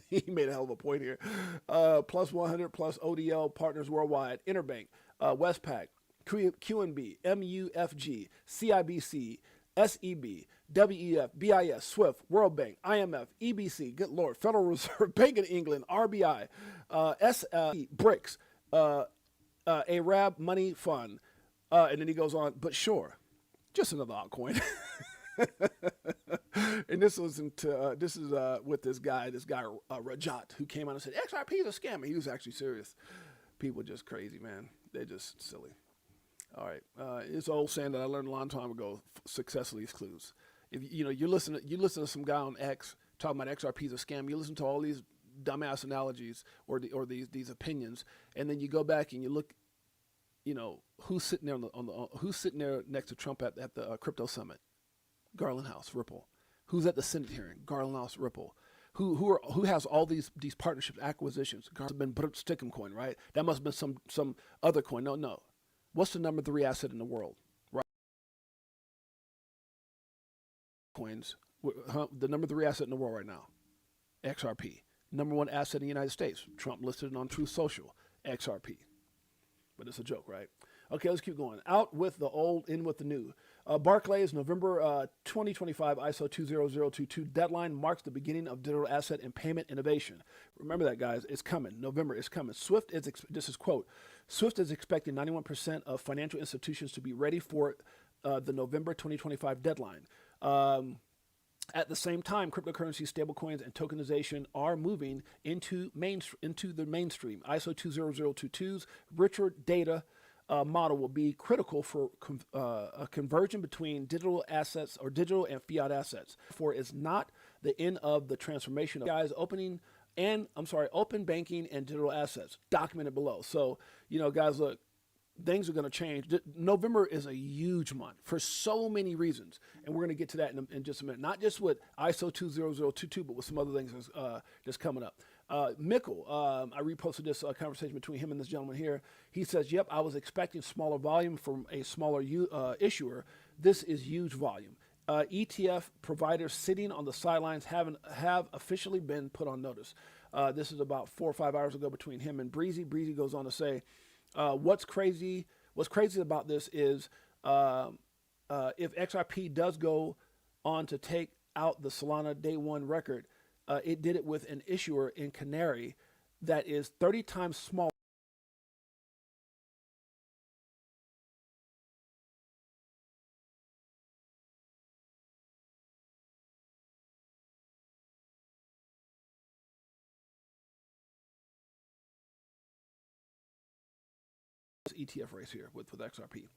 He made a hell of a point here. Plus 100, plus ODL, Partners Worldwide, Interbank, Westpac, QNB, MUFG, CIBC, SEB, WEF, BIS, SWIFT, World Bank, IMF, EBC, good Lord, Federal Reserve, Bank of England, RBI, SLE, BRICS, Arab Money Fund, and then he goes on, but sure, just another altcoin. And this was with this guy Rajat, who came out and said XRP is a scam. He was actually serious. People just crazy, man. They're just silly. All right, it's an old saying that I learned a long time ago: success leaves clues. If you listen to some guy on X talking about XRP is a scam, you listen to all these dumbass analogies or these opinions, and then you go back and you look, who's sitting there who's sitting there next to Trump at the crypto summit. Garland House, Ripple. Who's at the Senate hearing? Garland House, Ripple. Who has all these partnerships, acquisitions? Garland's been Stickum coin, right? That must have been some other coin. No. What's the number 3 asset in the world? Right? Coins. The number 3 asset in the world right now. XRP. Number 1 asset in the United States. Trump listed it on Truth Social. XRP. But it's a joke, right? Okay, let's keep going. Out with the old, in with the new. Barclays, November 2025 ISO 20022 deadline marks the beginning of digital asset and payment innovation. Remember that, guys. It's coming. November is coming. This is quote, Swift is expecting 91% of financial institutions to be ready for the November 2025 deadline. At the same time, cryptocurrency, stablecoins, and tokenization are moving into the mainstream. ISO 20022's richer data model will be critical for a conversion between digital assets or digital and fiat assets. For it's not the end of the transformation of open banking and digital assets documented below. So, guys, look, things are going to change. November is a huge month for so many reasons, and we're going to get to that in just a minute. Not just with ISO 20022, but with some other things that's coming up. Mikkel, I reposted this conversation between him and this gentleman here. He says, yep, I was expecting smaller volume from a smaller issuer. This is huge volume. ETF providers sitting on the sidelines have officially been put on notice. This is about 4 or 5 hours ago between him and Breezy. Breezy goes on to say, what's crazy about this is if XRP does go on to take out the Solana day one record, it did it with an issuer in Canary that is 30 times smaller. ETF race here with XRP.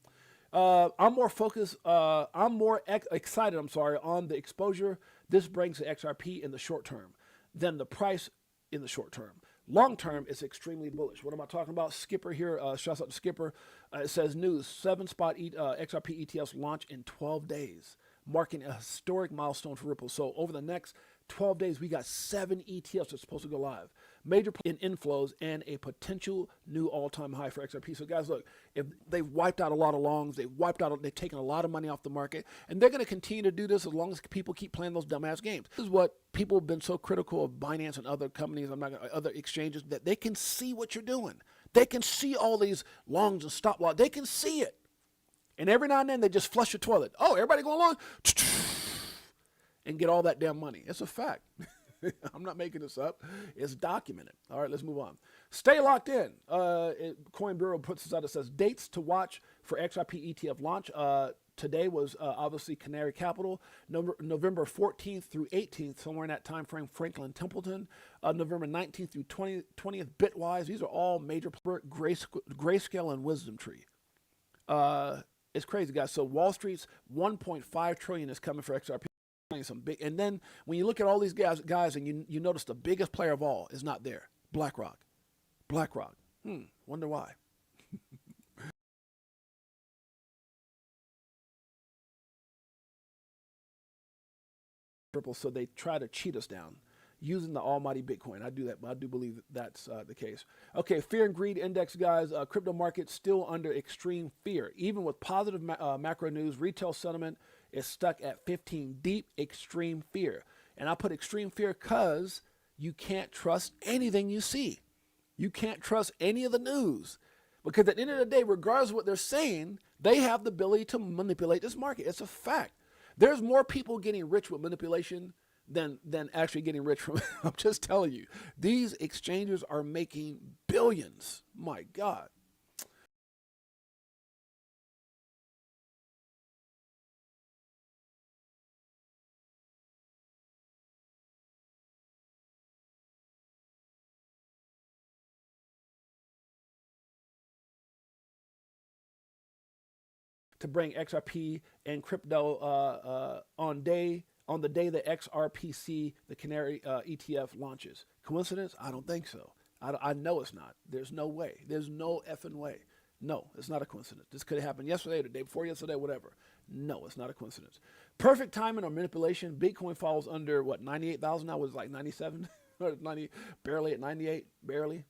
I'm more focused. I'm more excited. On the exposure this brings to XRP in the short term than the price in the short term. Long term, it's extremely bullish. What am I talking about? Skipper here. Shouts out to Skipper. It says news: 7-spot XRP ETFs launch in 12 days, marking a historic milestone for Ripple. So over the next 12 days, we got 7 ETFs that's supposed to go live. Major in inflows and a potential new all-time high for XRP. So guys, look, if they've wiped out a lot of longs, they've taken a lot of money off the market, and they're going to continue to do this as long as people keep playing those dumbass games. This is what people have been so critical of Binance and other companies, other exchanges, that they can see what you're doing. They can see all these longs and stop loss. They can see it. And every now and then they just flush your toilet. Oh, everybody going along? And get all that damn money. It's a fact. I'm not making this up. It's documented. All right, let's move on. Stay locked in. Coin Bureau puts this out. It says dates to watch for XRP ETF launch. Today was obviously Canary Capital, November 14th through 18th, somewhere in that time frame, Franklin Templeton, November 19th through 20th, Bitwise. These are all major Grayscale and Wisdom Tree. It's crazy, guys. So Wall Street's 1.5 trillion is coming for XRP. Some big, and then when you look at all these guys, and you notice the biggest player of all is not there. BlackRock. Wonder why. So they try to cheat us down using the almighty Bitcoin. I do that, but I do believe that's the case. Okay, fear and greed index, guys. Crypto market still under extreme fear. Even with positive macro news, retail sentiment is stuck at 15 deep extreme fear. And I put extreme fear because you can't trust anything you see. You can't trust any of the news. Because at the end of the day, regardless of what they're saying, they have the ability to manipulate this market. It's a fact. There's more people getting rich with manipulation than actually getting rich from it. I'm just telling you. These exchanges are making billions. My God. To bring XRP and crypto on the day that XRPC, the Canary ETF, launches. Coincidence? I don't think so. I know it's not. There's no way. There's no effing way. No, it's not a coincidence. This could have happened yesterday, the day before yesterday, whatever. No, it's not a coincidence. Perfect timing or manipulation. Bitcoin falls under, what, 98,000 now? Was it like 97? Or 90, barely at 98, barely.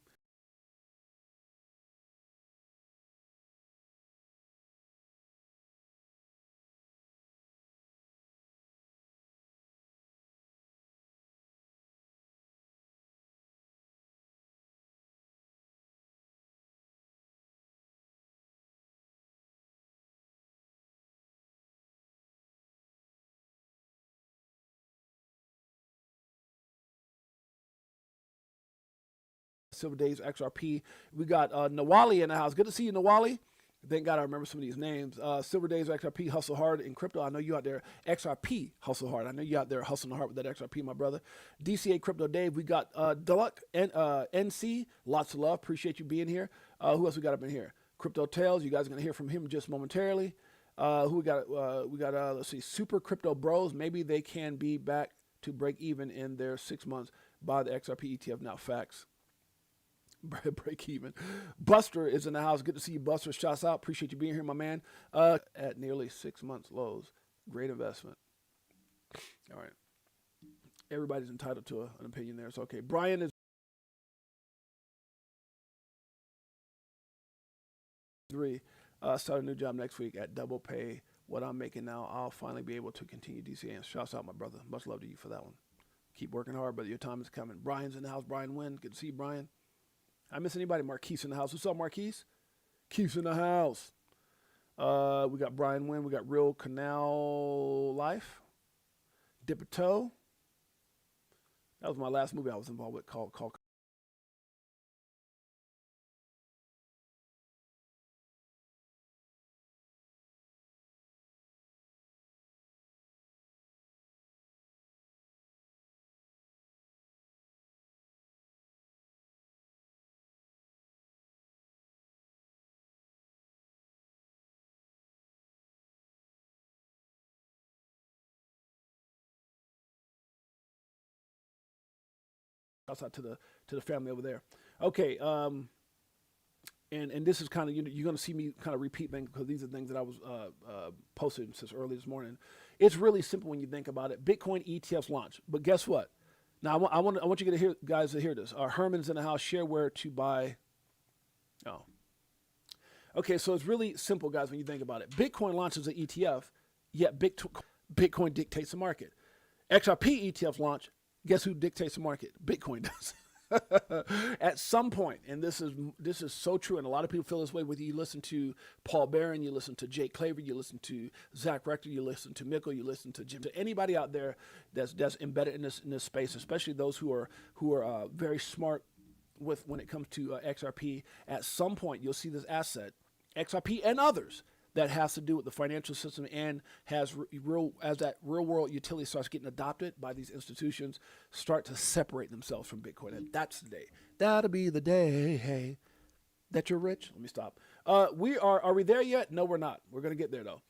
Silver Days XRP. We got Nawali in the house. Good to see you, Nawali. Thank God I remember some of these names. Silver Days XRP, hustle hard in crypto. I know you out there. XRP, hustle hard. I know you out there hustling hard with that XRP, my brother. DCA Crypto Dave. We got Duluck and NC. Lots of love. Appreciate you being here. Who else we got up in here? Crypto Tales. You guys are gonna hear from him just momentarily. Who we got? Let's see. Super Crypto Bros. Maybe they can be back to break even in their 6 months by the XRP ETF. Now, facts. Break even. Buster is in the house. Good to see you, Buster. Shouts out. Appreciate you being here, my man. At nearly 6 months lows. Great investment. All right. Everybody's entitled to an opinion there. It's okay. Brian is three. Start a new job next week at double pay what I'm making now. I'll finally be able to continue DCA. Shouts out, my brother. Much love to you for that one. Keep working hard, brother. Your time is coming. Brian's in the house. Brian Wynn. Good to see you, Brian. I miss anybody? Marquise in the house. What's up, Marquise? Keith's in the house. We got Brian Wynn. We got Real Canal Life. Dip a Toe. That was my last movie I was involved with called Shouts out to the family over there. Okay. And this is kind of, you're going to see me kind of repeat things because these are things that I was posting since early this morning. It's really simple when you think about it. Bitcoin ETFs launch, but guess what? Now I want you to hear, guys, to hear this. Herman's in the house. Share where to buy. Oh, okay. So it's really simple, guys, when you think about it. Bitcoin launches an ETF, yet Bitcoin dictates the market. XRP ETFs launch. Guess who dictates the market? Bitcoin does. At some point, and this is so true, and a lot of people feel this way. Whether you listen to Paul Barron, you listen to Jake Claver, you listen to Zach Rector, you listen to Mikkel, you listen to Jim, to anybody out there that's embedded in this space, especially those who are very smart when it comes to XRP. At some point, you'll see this asset, XRP and others, that has to do with the financial system and as that real world utility starts getting adopted by these institutions, start to separate themselves from Bitcoin. And that's the day. That'll be the day, hey, that you're rich. Let me stop. Are we there yet? No, we're not. We're going to get there though.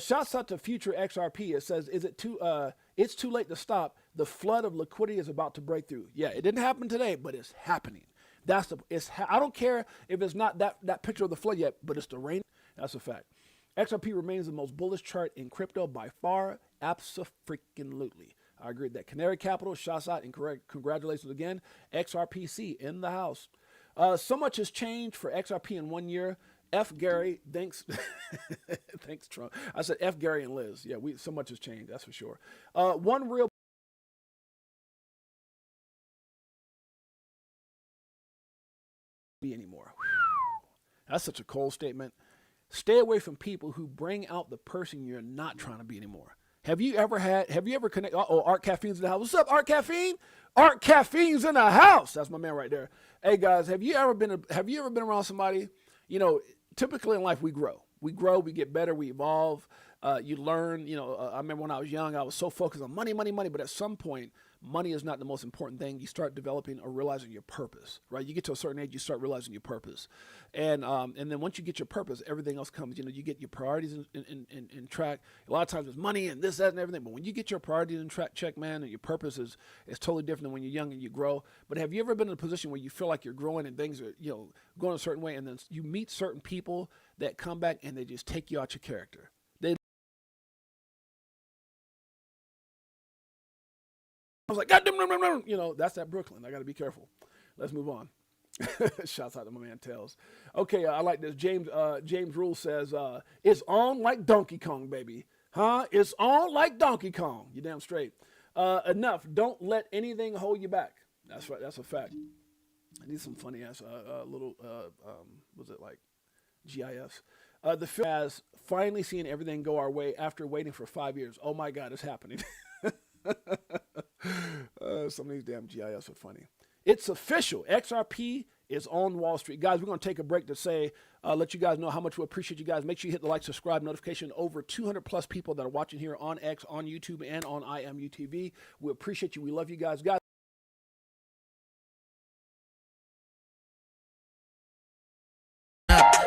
Shouts out to Future XRP. It says, it's too late to stop. The flood of liquidity is about to break through. Yeah, it didn't happen today, but it's happening. I don't care if it's not that picture of the flood yet, but it's the rain. That's a fact. XRP remains the most bullish chart in crypto by far. Abso-freaking-lutely. I agree with that. Canary Capital, shouts out and congratulations again. XRPC in the house. So much has changed for XRP in 1 year. F. Gary, thanks. Thanks, Trump. I said F. Gary and Liz. Yeah, so much has changed, that's for sure. One real be anymore. That's such a cold statement. Stay away from people who bring out the person you're not trying to be anymore. Have you ever connected? Art Caffeine's in the house. What's up, Art Caffeine? Art Caffeine's in the house. That's my man right there. Hey guys, have you ever been around somebody? You know, typically in life we grow, we get better, we evolve. You learn. You know, I remember when I was young, I was so focused on money, but at some point, money is not the most important thing. You start developing or realizing your purpose, right? You get to a certain age, you start realizing your purpose. And then once you get your purpose, everything else comes. You know, you get your priorities in track. A lot of times it's money and this, that, and everything. But when you get your priorities in check, man, and your purpose is totally different than when you're young and you grow. But have you ever been in a position where you feel like you're growing and things are, going a certain way, and then you meet certain people that come back and they just take you out your character? I was like, God damn, no. That's that Brooklyn. I got to be careful. Let's move on. Shouts out to my man Tails. Okay, I like this. James Rule says, it's on like Donkey Kong, baby. Huh? It's on like Donkey Kong. You damn straight. Enough. Don't let anything hold you back. That's right. That's a fact. I need some funny ass little, was it like GIFs? The film has finally seen everything go our way after waiting for 5 years. Oh my God, it's happening. Some of these damn GIFs are funny. It's official. XRP is on Wall Street. Guys, we're going to take a break to say, let you guys know how much we appreciate you guys. Make sure you hit the like, subscribe, notification. Over 200 plus people that are watching here on X, on YouTube, and on IMUTV. We appreciate you. We love you guys. Guys.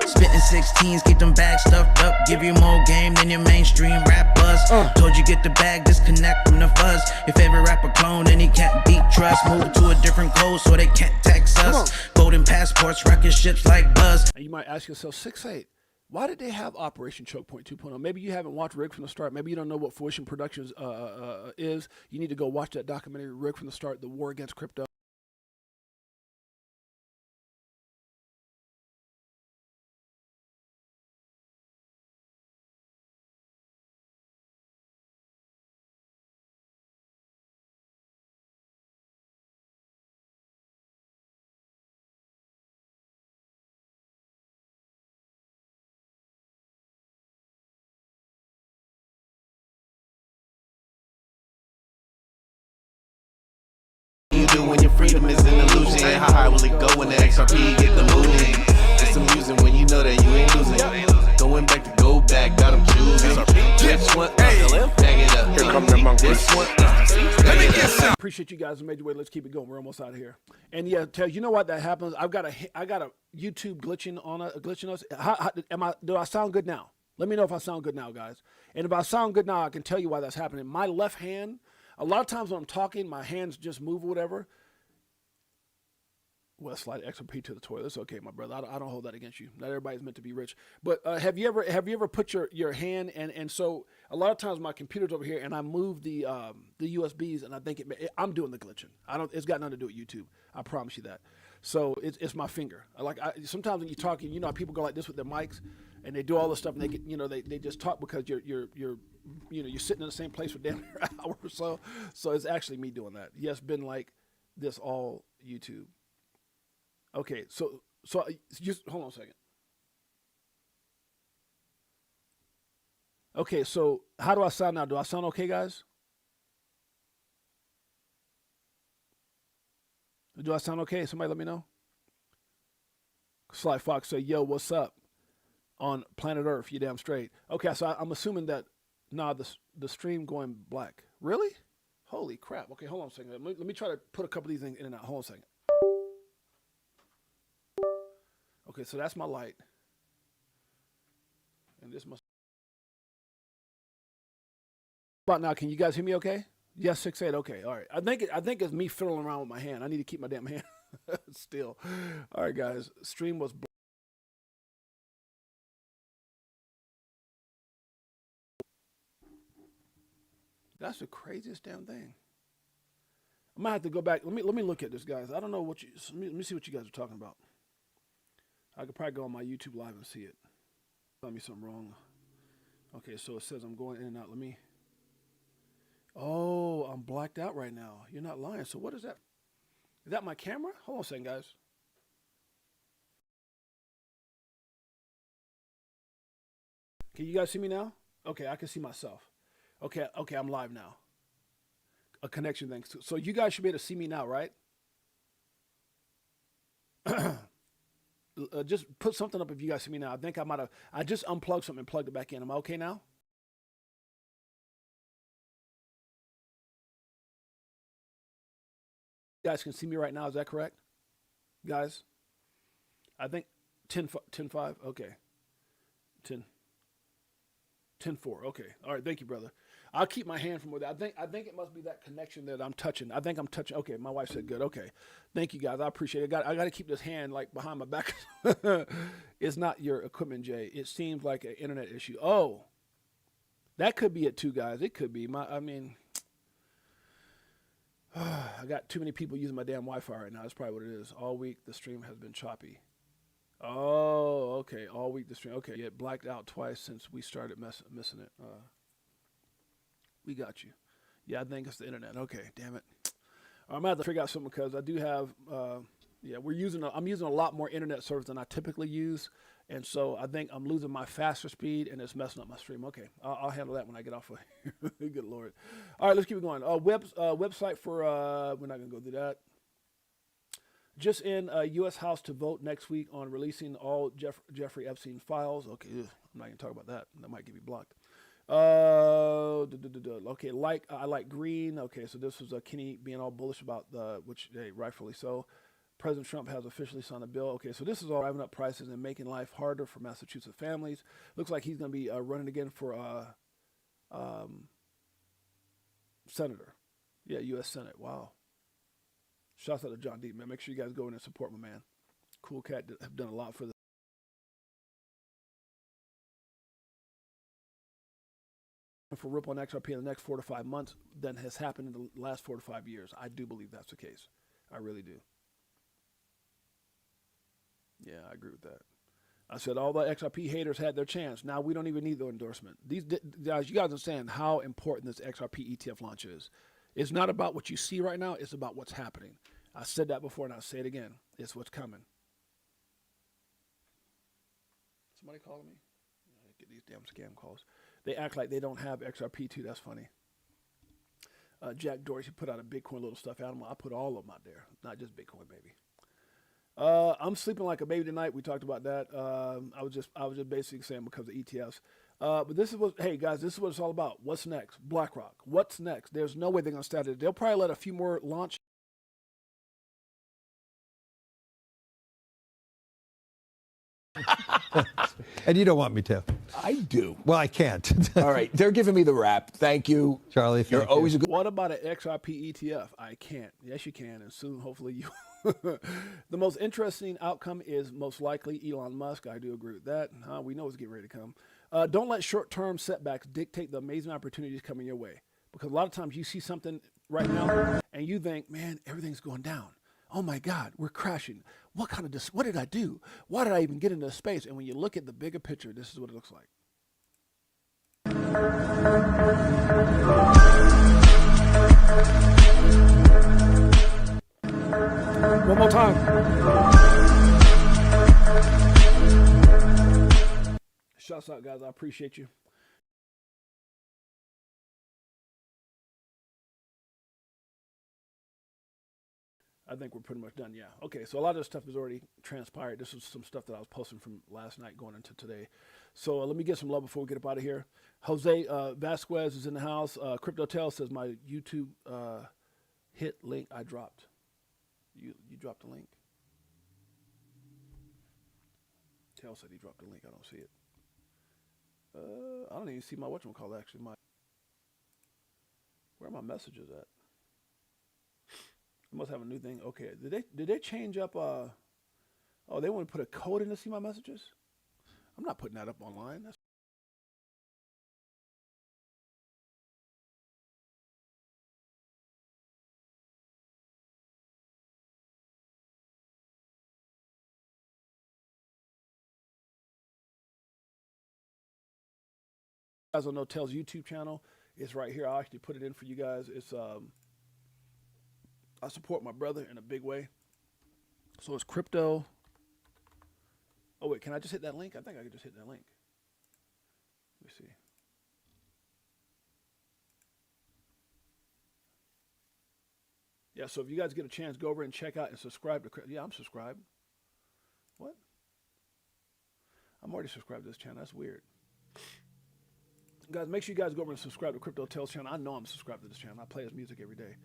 Spitting 16s, keep them bags stuffed up. Give you more game than your mainstream rap buzz. Told you get the bag, disconnect from the fuzz. Your favorite rapper clone and he can't beat trust. Move to a different code so they can't text us. Golden passports, rocket ships like Buzz. And you might ask yourself, 6'8", why did they have Operation Choke Point 2.0? Maybe you haven't watched Rig from the Start. Maybe you don't know what Fruition Productions is. You need to go watch that documentary, Rig from the Start, The War Against Crypto. You do when your freedom is an illusion. How high will it go when the XRP get the moving? It's amusing when you know that you ain't losing. Going back to go back, got them choosing. This one, bag it up. Here come the monkey. This one, let me get some. Appreciate you guys. Major way. Let's keep it going. We're almost out of here. And yeah, tell you know what that happens. I got a YouTube glitching us. Do I sound good now? Let me know if I sound good now, guys. And if I sound good now, I can tell you why that's happening. My left hand. A lot of times when I'm talking, my hands just move or whatever. Well, slide XRP to the toilet. It's okay, my brother. I don't hold that against you. Not everybody's meant to be rich. But have you ever put your hand and so a lot of times my computer's over here and I move the USBs and I think I'm doing the glitching. It's got nothing to do with YouTube. I promise you that. So it's my finger. Sometimes when you're talking, you know, people go like this with their mics and they do all this stuff and they get, you know, they just talk because you're sitting in the same place for damn near an hour or so. So it's actually me doing that. Yes, been like this all YouTube. Okay, so just hold on a second. Okay, so how do I sound now? Do I sound okay, guys? Do I sound okay? Somebody let me know. Sly Fox say, yo, what's up? On planet Earth, you damn straight. Okay, so I'm assuming that, the stream going black. Really? Holy crap. Okay, hold on a second. Let me try to put a couple of these things in and out. Hold on a second. Okay, so that's my light. And this must... About now, can you guys hear me okay? Yes, 6-8, okay, all right. I think it's me fiddling around with my hand. I need to keep my damn hand still. All right, guys, stream was... That's the craziest damn thing. I might have to go back. Let me look at this, guys. I don't know what let me see what you guys are talking about. I could probably go on my YouTube live and see it. Tell me something wrong. Okay, so it says I'm going in and out. Let me... Oh, I'm blacked out right now. You're not lying. So what is that? Is that my camera? Hold on a second, guys. Can you guys see me now? Okay, I can see myself. Okay, I'm live now. A connection thing. So you guys should be able to see me now, right? Just put something up if you guys see me now. I think I just unplugged something and plugged it back in. Am I okay now? You guys can see me right now. Is that correct? Guys? I think 10-5. Okay. 10-4. Okay. All right. Thank you, brother. I'll keep my hand from where that. I think it must be that connection that I'm touching. I think I'm touching. Okay. My wife said good. Okay. Thank you, guys. I appreciate it. I got to keep this hand like behind my back. It's not your equipment, Jay. It seems like an internet issue. Oh, that could be it too, guys. It could be. I got too many people using my damn Wi-Fi right now. That's probably what it is. All week the stream has been choppy. Oh, okay. All week the stream. Okay, it blacked out twice since we started missing it. We got you. Yeah, I think it's the internet. Okay, damn it. I'm gonna have to figure out something because I do have. I'm using a lot more internet service than I typically use, and so I think I'm losing my faster speed and it's messing up my stream. Okay, I'll handle that when I get off of here. Good Lord. All right, let's keep it going. Website for we're not gonna go through that. Just in U.S. House to vote next week on releasing all Jeffrey Epstein files. Okay, I'm not gonna talk about that. That might get me blocked. Okay, I like green. Okay, so this was Kenny being all bullish about which, hey, rightfully so. President Trump has officially signed a bill. Okay, so this is all driving up prices and making life harder for Massachusetts families. Looks like he's going to be running again for senator. Yeah, U.S. Senate. Wow. Shouts out to John Deep, man. Make sure you guys go in and support my man. Cool cat have done a lot for the for Ripple and XRP in the next 4 to 5 months than has happened in the last 4 to 5 years. I do believe that's the case. I really do. Yeah, I agree with that. I said all the XRP haters had their chance. Now we don't even need the endorsement. These guys, you guys understand how important this XRP ETF launch is. It's not about what you see right now. It's about what's happening. I said that before and I'll say it again. It's what's coming. Somebody calling me? I get these damn scam calls. They act like they don't have XRP too. That's funny. Jack Dorsey put out a Bitcoin little stuffed animal. I put all of them out there, not just Bitcoin, baby. I'm sleeping like a baby tonight. We talked about that. I was just basically saying because of ETFs. But this is what, hey guys, this is what it's all about. What's next? BlackRock. What's next? There's no way they're gonna start it. They'll probably let a few more launch. And you don't want me to. I do. Well, I can't. All right, they're giving me the rap. Thank you, Charlie. You're Thank you. always a good. What about an XRP ETF? I can't. Yes, you can, and soon, hopefully, you. The most interesting outcome is most likely Elon Musk. I do agree with that. We know it's getting ready to come. Don't let short-term setbacks dictate the amazing opportunities coming your way. Because a lot of times you see something right now and you think, man, everything's going down. Oh my God, we're crashing. What did I do? Why did I even get into this space? And when you look at the bigger picture, this is what it looks like. One more time. Shouts out, guys. I appreciate you. I think we're pretty much done. Yeah. Okay. So a lot of this stuff has already transpired. This was some stuff that I was posting from last night going into today. So let me get some love before we get up out of here. Jose Vasquez is in the house. Crypto Tell says my YouTube hit link I dropped. You dropped the link. Tell said he dropped the link. I don't see it. I don't even see my whatchamacallit actually. Where are my messages at? I must have a new thing. Okay. Did they change up oh, they want to put a code in to see my messages? I'm not putting that up online. That's guys don't know, Tell's YouTube channel is right here. I'll actually put it in for you guys. It's I support my brother in a big way. So it's crypto. Oh wait, can I just hit that link? I think I could just hit that link. Let me see. Yeah, so if you guys get a chance, go over and check out and subscribe to Yeah, I'm subscribed. What? I'm already subscribed to this channel. That's weird. Guys, make sure you guys go over and subscribe to Crypto Tales channel. I know I'm subscribed to this channel. I play his music every day.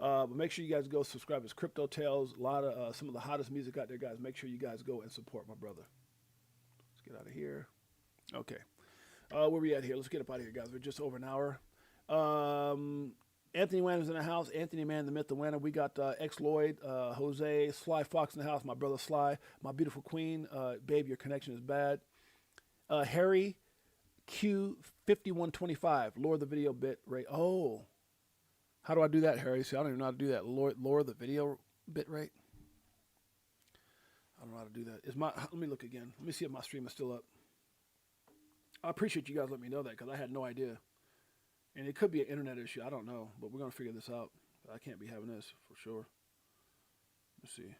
But make sure you guys go subscribe to his Crypto Tales. A lot of some of the hottest music out there, guys. Make sure you guys go and support my brother. Let's get out of here. Okay. Where we at here? Let's get up out of here, guys. We're just over an hour. Anthony Wanner's in the house. Anthony Man, the myth, the winner. We got X Lloyd, Jose, Sly Fox in the house. My brother Sly, my beautiful queen. Babe, your connection is bad. Harry Q5125. Lower the video bit rate. Oh. How do I do that, Harry? See, I don't even know how to do that. Lower the video bit rate. I don't know how to do that. Let me look again. Let me see if my stream is still up. I appreciate you guys letting me know that because I had no idea. And it could be an internet issue. I don't know. But we're going to figure this out. I can't be having this for sure. Let's see.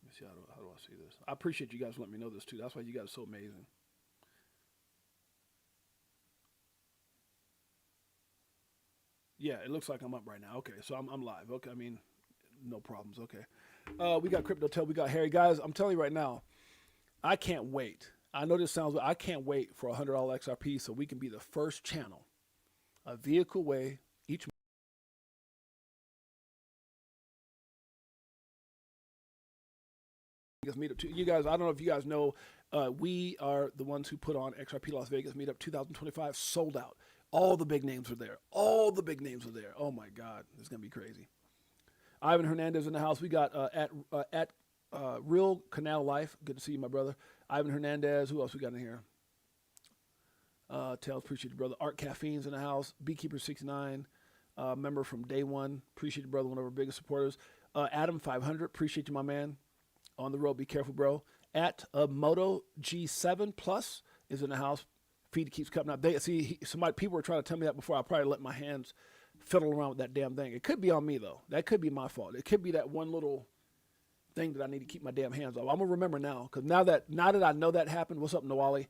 Let me see. How do I see this? I appreciate you guys letting me know this too. That's why you guys are so amazing. Yeah, it looks like I'm up right now. Okay, so I'm live. Okay, I mean, no problems. Okay. We got Crypto Tell. We got Harry. Guys, I'm telling you right now, I can't wait. I know this sounds, I can't wait for $100 XRP so we can be the first channel, a vehicle way each meetup. You guys, I don't know if you guys know, we are the ones who put on XRP Las Vegas Meetup 2025, sold out. All the big names are there. All the big names are there. Oh my God, it's gonna be crazy. Ivan Hernandez in the house. We got at Real Canal Life. Good to see you, my brother. Ivan Hernandez. Who else we got in here? Tails, appreciate you, brother. Art Caffeine's in the house. Beekeeper 69, member from day one. Appreciate you, brother. One of our biggest supporters. Adam 500. Appreciate you, my man. On the road. Be careful, bro. At Moto G7 Plus is in the house. Feed keeps coming up. People were trying to tell me that before. I probably let my hands fiddle around with that damn thing. It could be on me though. That could be my fault. It could be that one little thing that I need to keep my damn hands off. I'm gonna remember now because now that I know that happened. What's up, Nawali?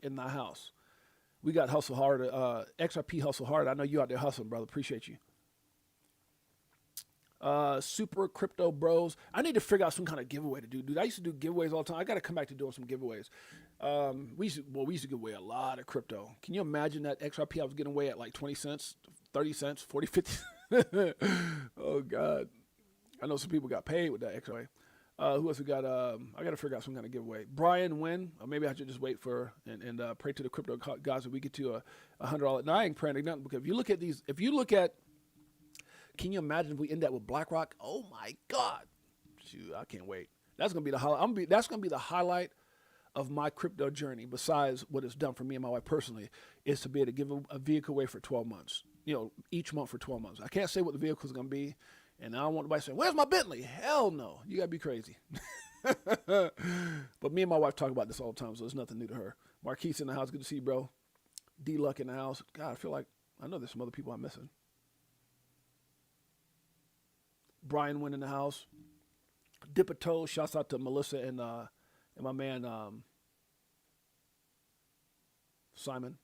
In the house, we got Hustle Hard. XRP Hustle Hard. I know you out there hustling, brother. Appreciate you. Super Crypto Bros. I need to figure out some kind of giveaway to do. Dude, I used to do giveaways all the time. I got to come back to doing some giveaways. We used to give away a lot of crypto. Can you imagine that XRP I was getting away at like 20 cents, 30 cents, 40, 50? Oh God. I know some people got paid with that XRP. Who else we got? I got to figure out some kind of giveaway. Brian Wynn. Or maybe I should just wait for and pray to the crypto guys that we get to $100. No, I ain't praying to nothing, because if you look at these, can you imagine if we end that with BlackRock? Oh my God, shoot, I can't wait. That's gonna be the highlight. That's gonna be the highlight of my crypto journey. Besides what it's done for me and my wife personally, is to be able to give a vehicle away for 12 months. Each month for 12 months. I can't say what the vehicle is gonna be. And I don't want nobody saying, "Where's my Bentley?" Hell no. You got to be crazy. But me and my wife talk about this all the time, so it's nothing new to her. Marquise in the house. Good to see you, bro. D-Luck in the house. God, I feel like I know there's some other people I'm missing. Brian went in the house. BTHO. Shouts out to Melissa and my man Simon.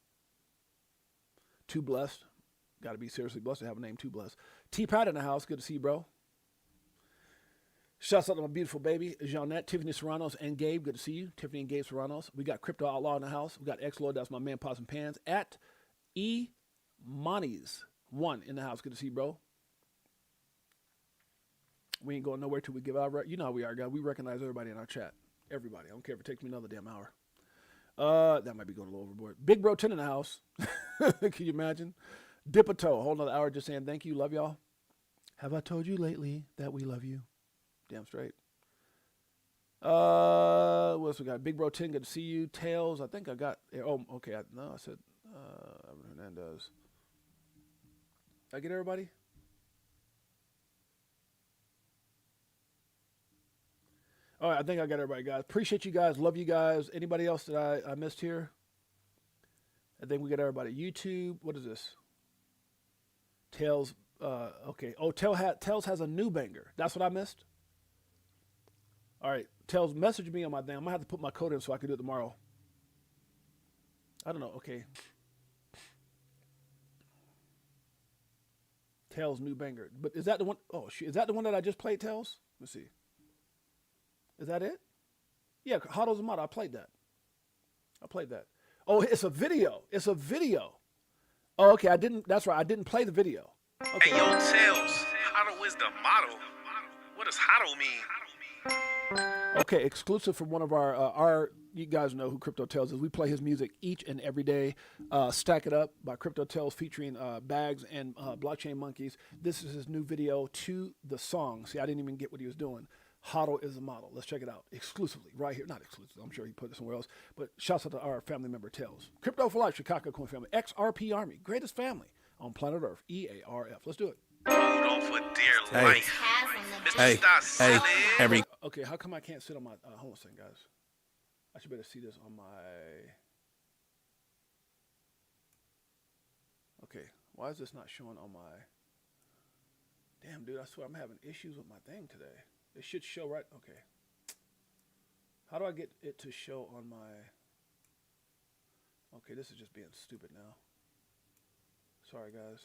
Too blessed. Got to be seriously blessed to have a name Too Blessed. T-Pat in the house. Good to see you, bro. Shouts out to my beautiful baby, Jeanette, Tiffany Serranos, and Gabe. Good to see you. Tiffany and Gabe Serranos. We got Crypto Outlaw in the house. We got X-Lord. That's my man, Pots and Pans. At E-Monies1 in the house. Good to see you, bro. We ain't going nowhere till we give out. You know how we are, guys. We recognize everybody in our chat. Everybody. I don't care if it takes me another damn hour. That might be going a little overboard. Big Bro 10 in the house. Can you imagine? BTHO. Whole another hour just saying thank you. Love y'all. Have I told you lately that we love you? Damn straight. What else we got? Big Bro 10. Good to see you. Tails. I think I got. Oh, okay. I said Hernandez. Did I get everybody? All right, I think I got everybody, guys. Appreciate you guys. Love you guys. Anybody else that I missed here? I think we got everybody. YouTube. What is this? Tails. Okay. Oh, Tails has a new banger. That's what I missed? All right. Tails, message me on my thing. I'm going to have to put my code in so I can do it tomorrow. I don't know. Okay. Tails' new banger. But is that the one? Oh, shit. Is that the one that I just played, Tails? Let's see. Is that it? Yeah, HODL's a model. I played that. Oh, it's a video. Oh, okay. That's right. I didn't play the video. Okay. Hey, yo, Tails. HODL is the model. What does HODL mean? Okay, exclusive from one of our you guys know who Crypto Tales is. We play his music each and every day. Stack It Up by Crypto Tales featuring Bags and Blockchain Monkeys. This is his new video to the song. See, I didn't even get what he was doing. HODL is a model. Let's check it out exclusively right here. Not exclusive. I'm sure he put it somewhere else. But shouts out to our family member, Tales. Crypto for Life, Chicago Coin Family. XRP Army, greatest family on planet Earth. EARF. Let's do it. Hold on for dear life. Hey, Okay, how come I can't sit on my... hold on a second, guys. I should better see this on my... Okay, why is this not showing on my... Damn, dude, I swear I'm having issues with my thing today. It should show right... Okay. How do I get it to show on my... Okay, this is just being stupid now. Sorry, guys.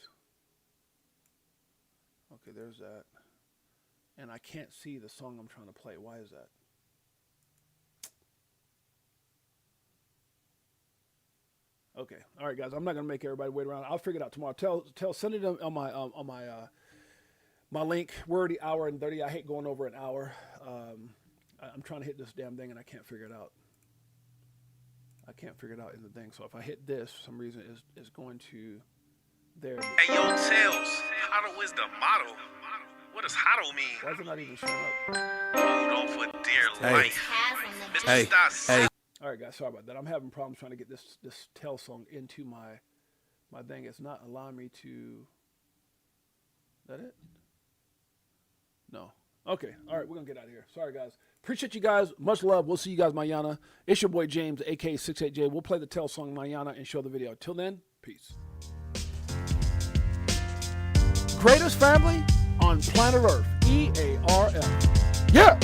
Okay, there's that. And I can't see the song I'm trying to play. Why is that? Okay. All right, guys. I'm not gonna make everybody wait around. I'll figure it out tomorrow. Send it on my my link. We're already hour and 30. I hate going over an hour. I'm trying to hit this damn thing and I can't figure it out. I can't figure it out in the thing. So if I hit this, for some reason is going to there. Hey, yo, Tails. HODL is the model. What does HODL mean? Why is it not even showing up? Hold on for dear life. hey. All right, guys. Sorry about that. I'm having problems trying to get this Tell song into my thing. It's not allowing me to. Is that it? No. Okay. All right. We're gonna get out of here. Sorry, guys. Appreciate you guys. Much love. We'll see you guys mañana. It's your boy James, aka 68J. We'll play the Tell song mañana and show the video. Till then, peace. Greatest family on planet Earth. EARF. Yeah.